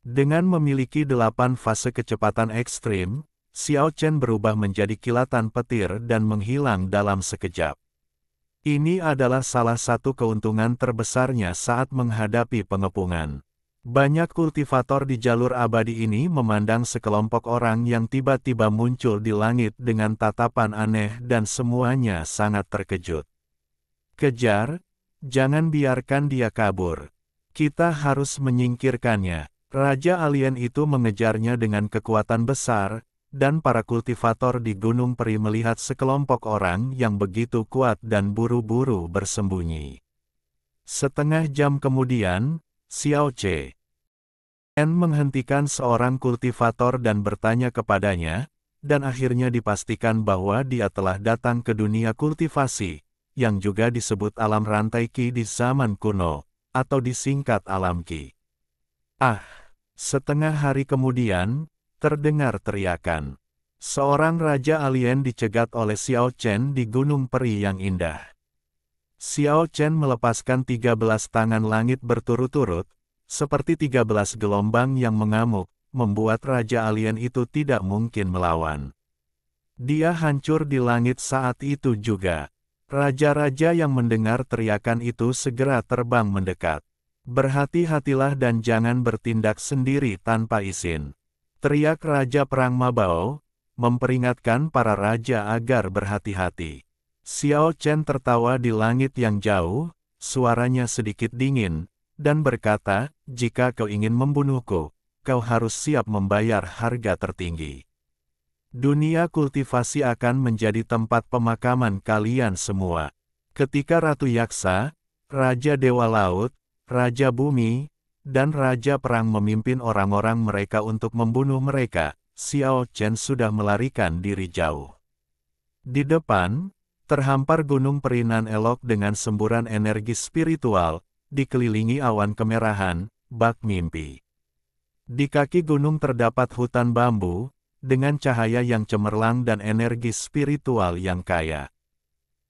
Dengan memiliki 8 fase kecepatan ekstrim, Xiao Chen berubah menjadi kilatan petir dan menghilang dalam sekejap. Ini adalah salah satu keuntungan terbesarnya saat menghadapi pengepungan. Banyak kultivator di jalur abadi ini memandang sekelompok orang yang tiba-tiba muncul di langit dengan tatapan aneh dan semuanya sangat terkejut. Kejar, jangan biarkan dia kabur. Kita harus menyingkirkannya. Raja alien itu mengejarnya dengan kekuatan besar, dan para kultivator di Gunung Peri melihat sekelompok orang yang begitu kuat dan buru-buru bersembunyi. Setengah jam kemudian, Xiao Chen menghentikan seorang kultivator dan bertanya kepadanya, dan akhirnya dipastikan bahwa dia telah datang ke dunia kultivasi, yang juga disebut alam rantai Qi di zaman kuno, atau disingkat alam Qi. Setengah hari kemudian, terdengar teriakan. Seorang raja alien dicegat oleh Xiao Chen di Gunung Peri yang indah. Xiao Chen melepaskan 13 tangan langit berturut-turut, seperti 13 gelombang yang mengamuk, membuat raja alien itu tidak mungkin melawan. Dia hancur di langit saat itu juga. Raja-raja yang mendengar teriakan itu segera terbang mendekat. Berhati-hatilah dan jangan bertindak sendiri tanpa izin. Teriak Raja Perang Mabao, memperingatkan para raja agar berhati-hati. Xiao Chen tertawa di langit yang jauh, suaranya sedikit dingin, dan berkata, "Jika kau ingin membunuhku, kau harus siap membayar harga tertinggi. Dunia kultivasi akan menjadi tempat pemakaman kalian semua." Ketika Ratu Yaksa, Raja Dewa Laut, Raja Bumi, dan Raja Perang memimpin orang-orang mereka untuk membunuh mereka, Xiao Chen sudah melarikan diri jauh. Di depan, terhampar Gunung Peri nan elok dengan semburan energi spiritual, dikelilingi awan kemerahan, bak mimpi. Di kaki gunung terdapat hutan bambu, dengan cahaya yang cemerlang dan energi spiritual yang kaya.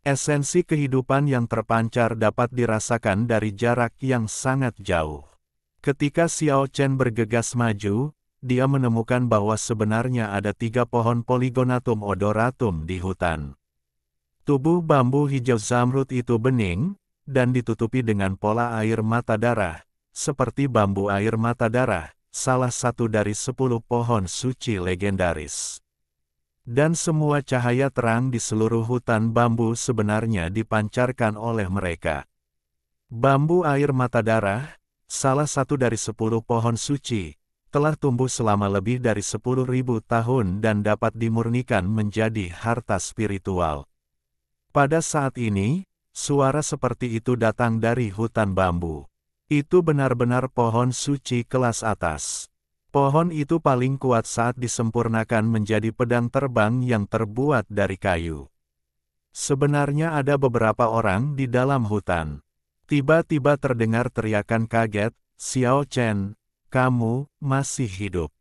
Esensi kehidupan yang terpancar dapat dirasakan dari jarak yang sangat jauh. Ketika Xiao Chen bergegas maju, dia menemukan bahwa sebenarnya ada 3 pohon Polygonatum odoratum di hutan. Tubuh bambu hijau zamrud itu bening, dan ditutupi dengan pola air mata darah, seperti bambu air mata darah, salah satu dari 10 pohon suci legendaris. Dan semua cahaya terang di seluruh hutan bambu sebenarnya dipancarkan oleh mereka. Bambu air mata darah, salah satu dari 10 pohon suci, telah tumbuh selama lebih dari 10.000 tahun dan dapat dimurnikan menjadi harta spiritual. Pada saat ini, suara seperti itu datang dari hutan bambu. Itu benar-benar pohon suci kelas atas. Pohon itu paling kuat saat disempurnakan menjadi pedang terbang yang terbuat dari kayu. Sebenarnya ada beberapa orang di dalam hutan. Tiba-tiba terdengar teriakan kaget, "Xiao Chen, kamu masih hidup."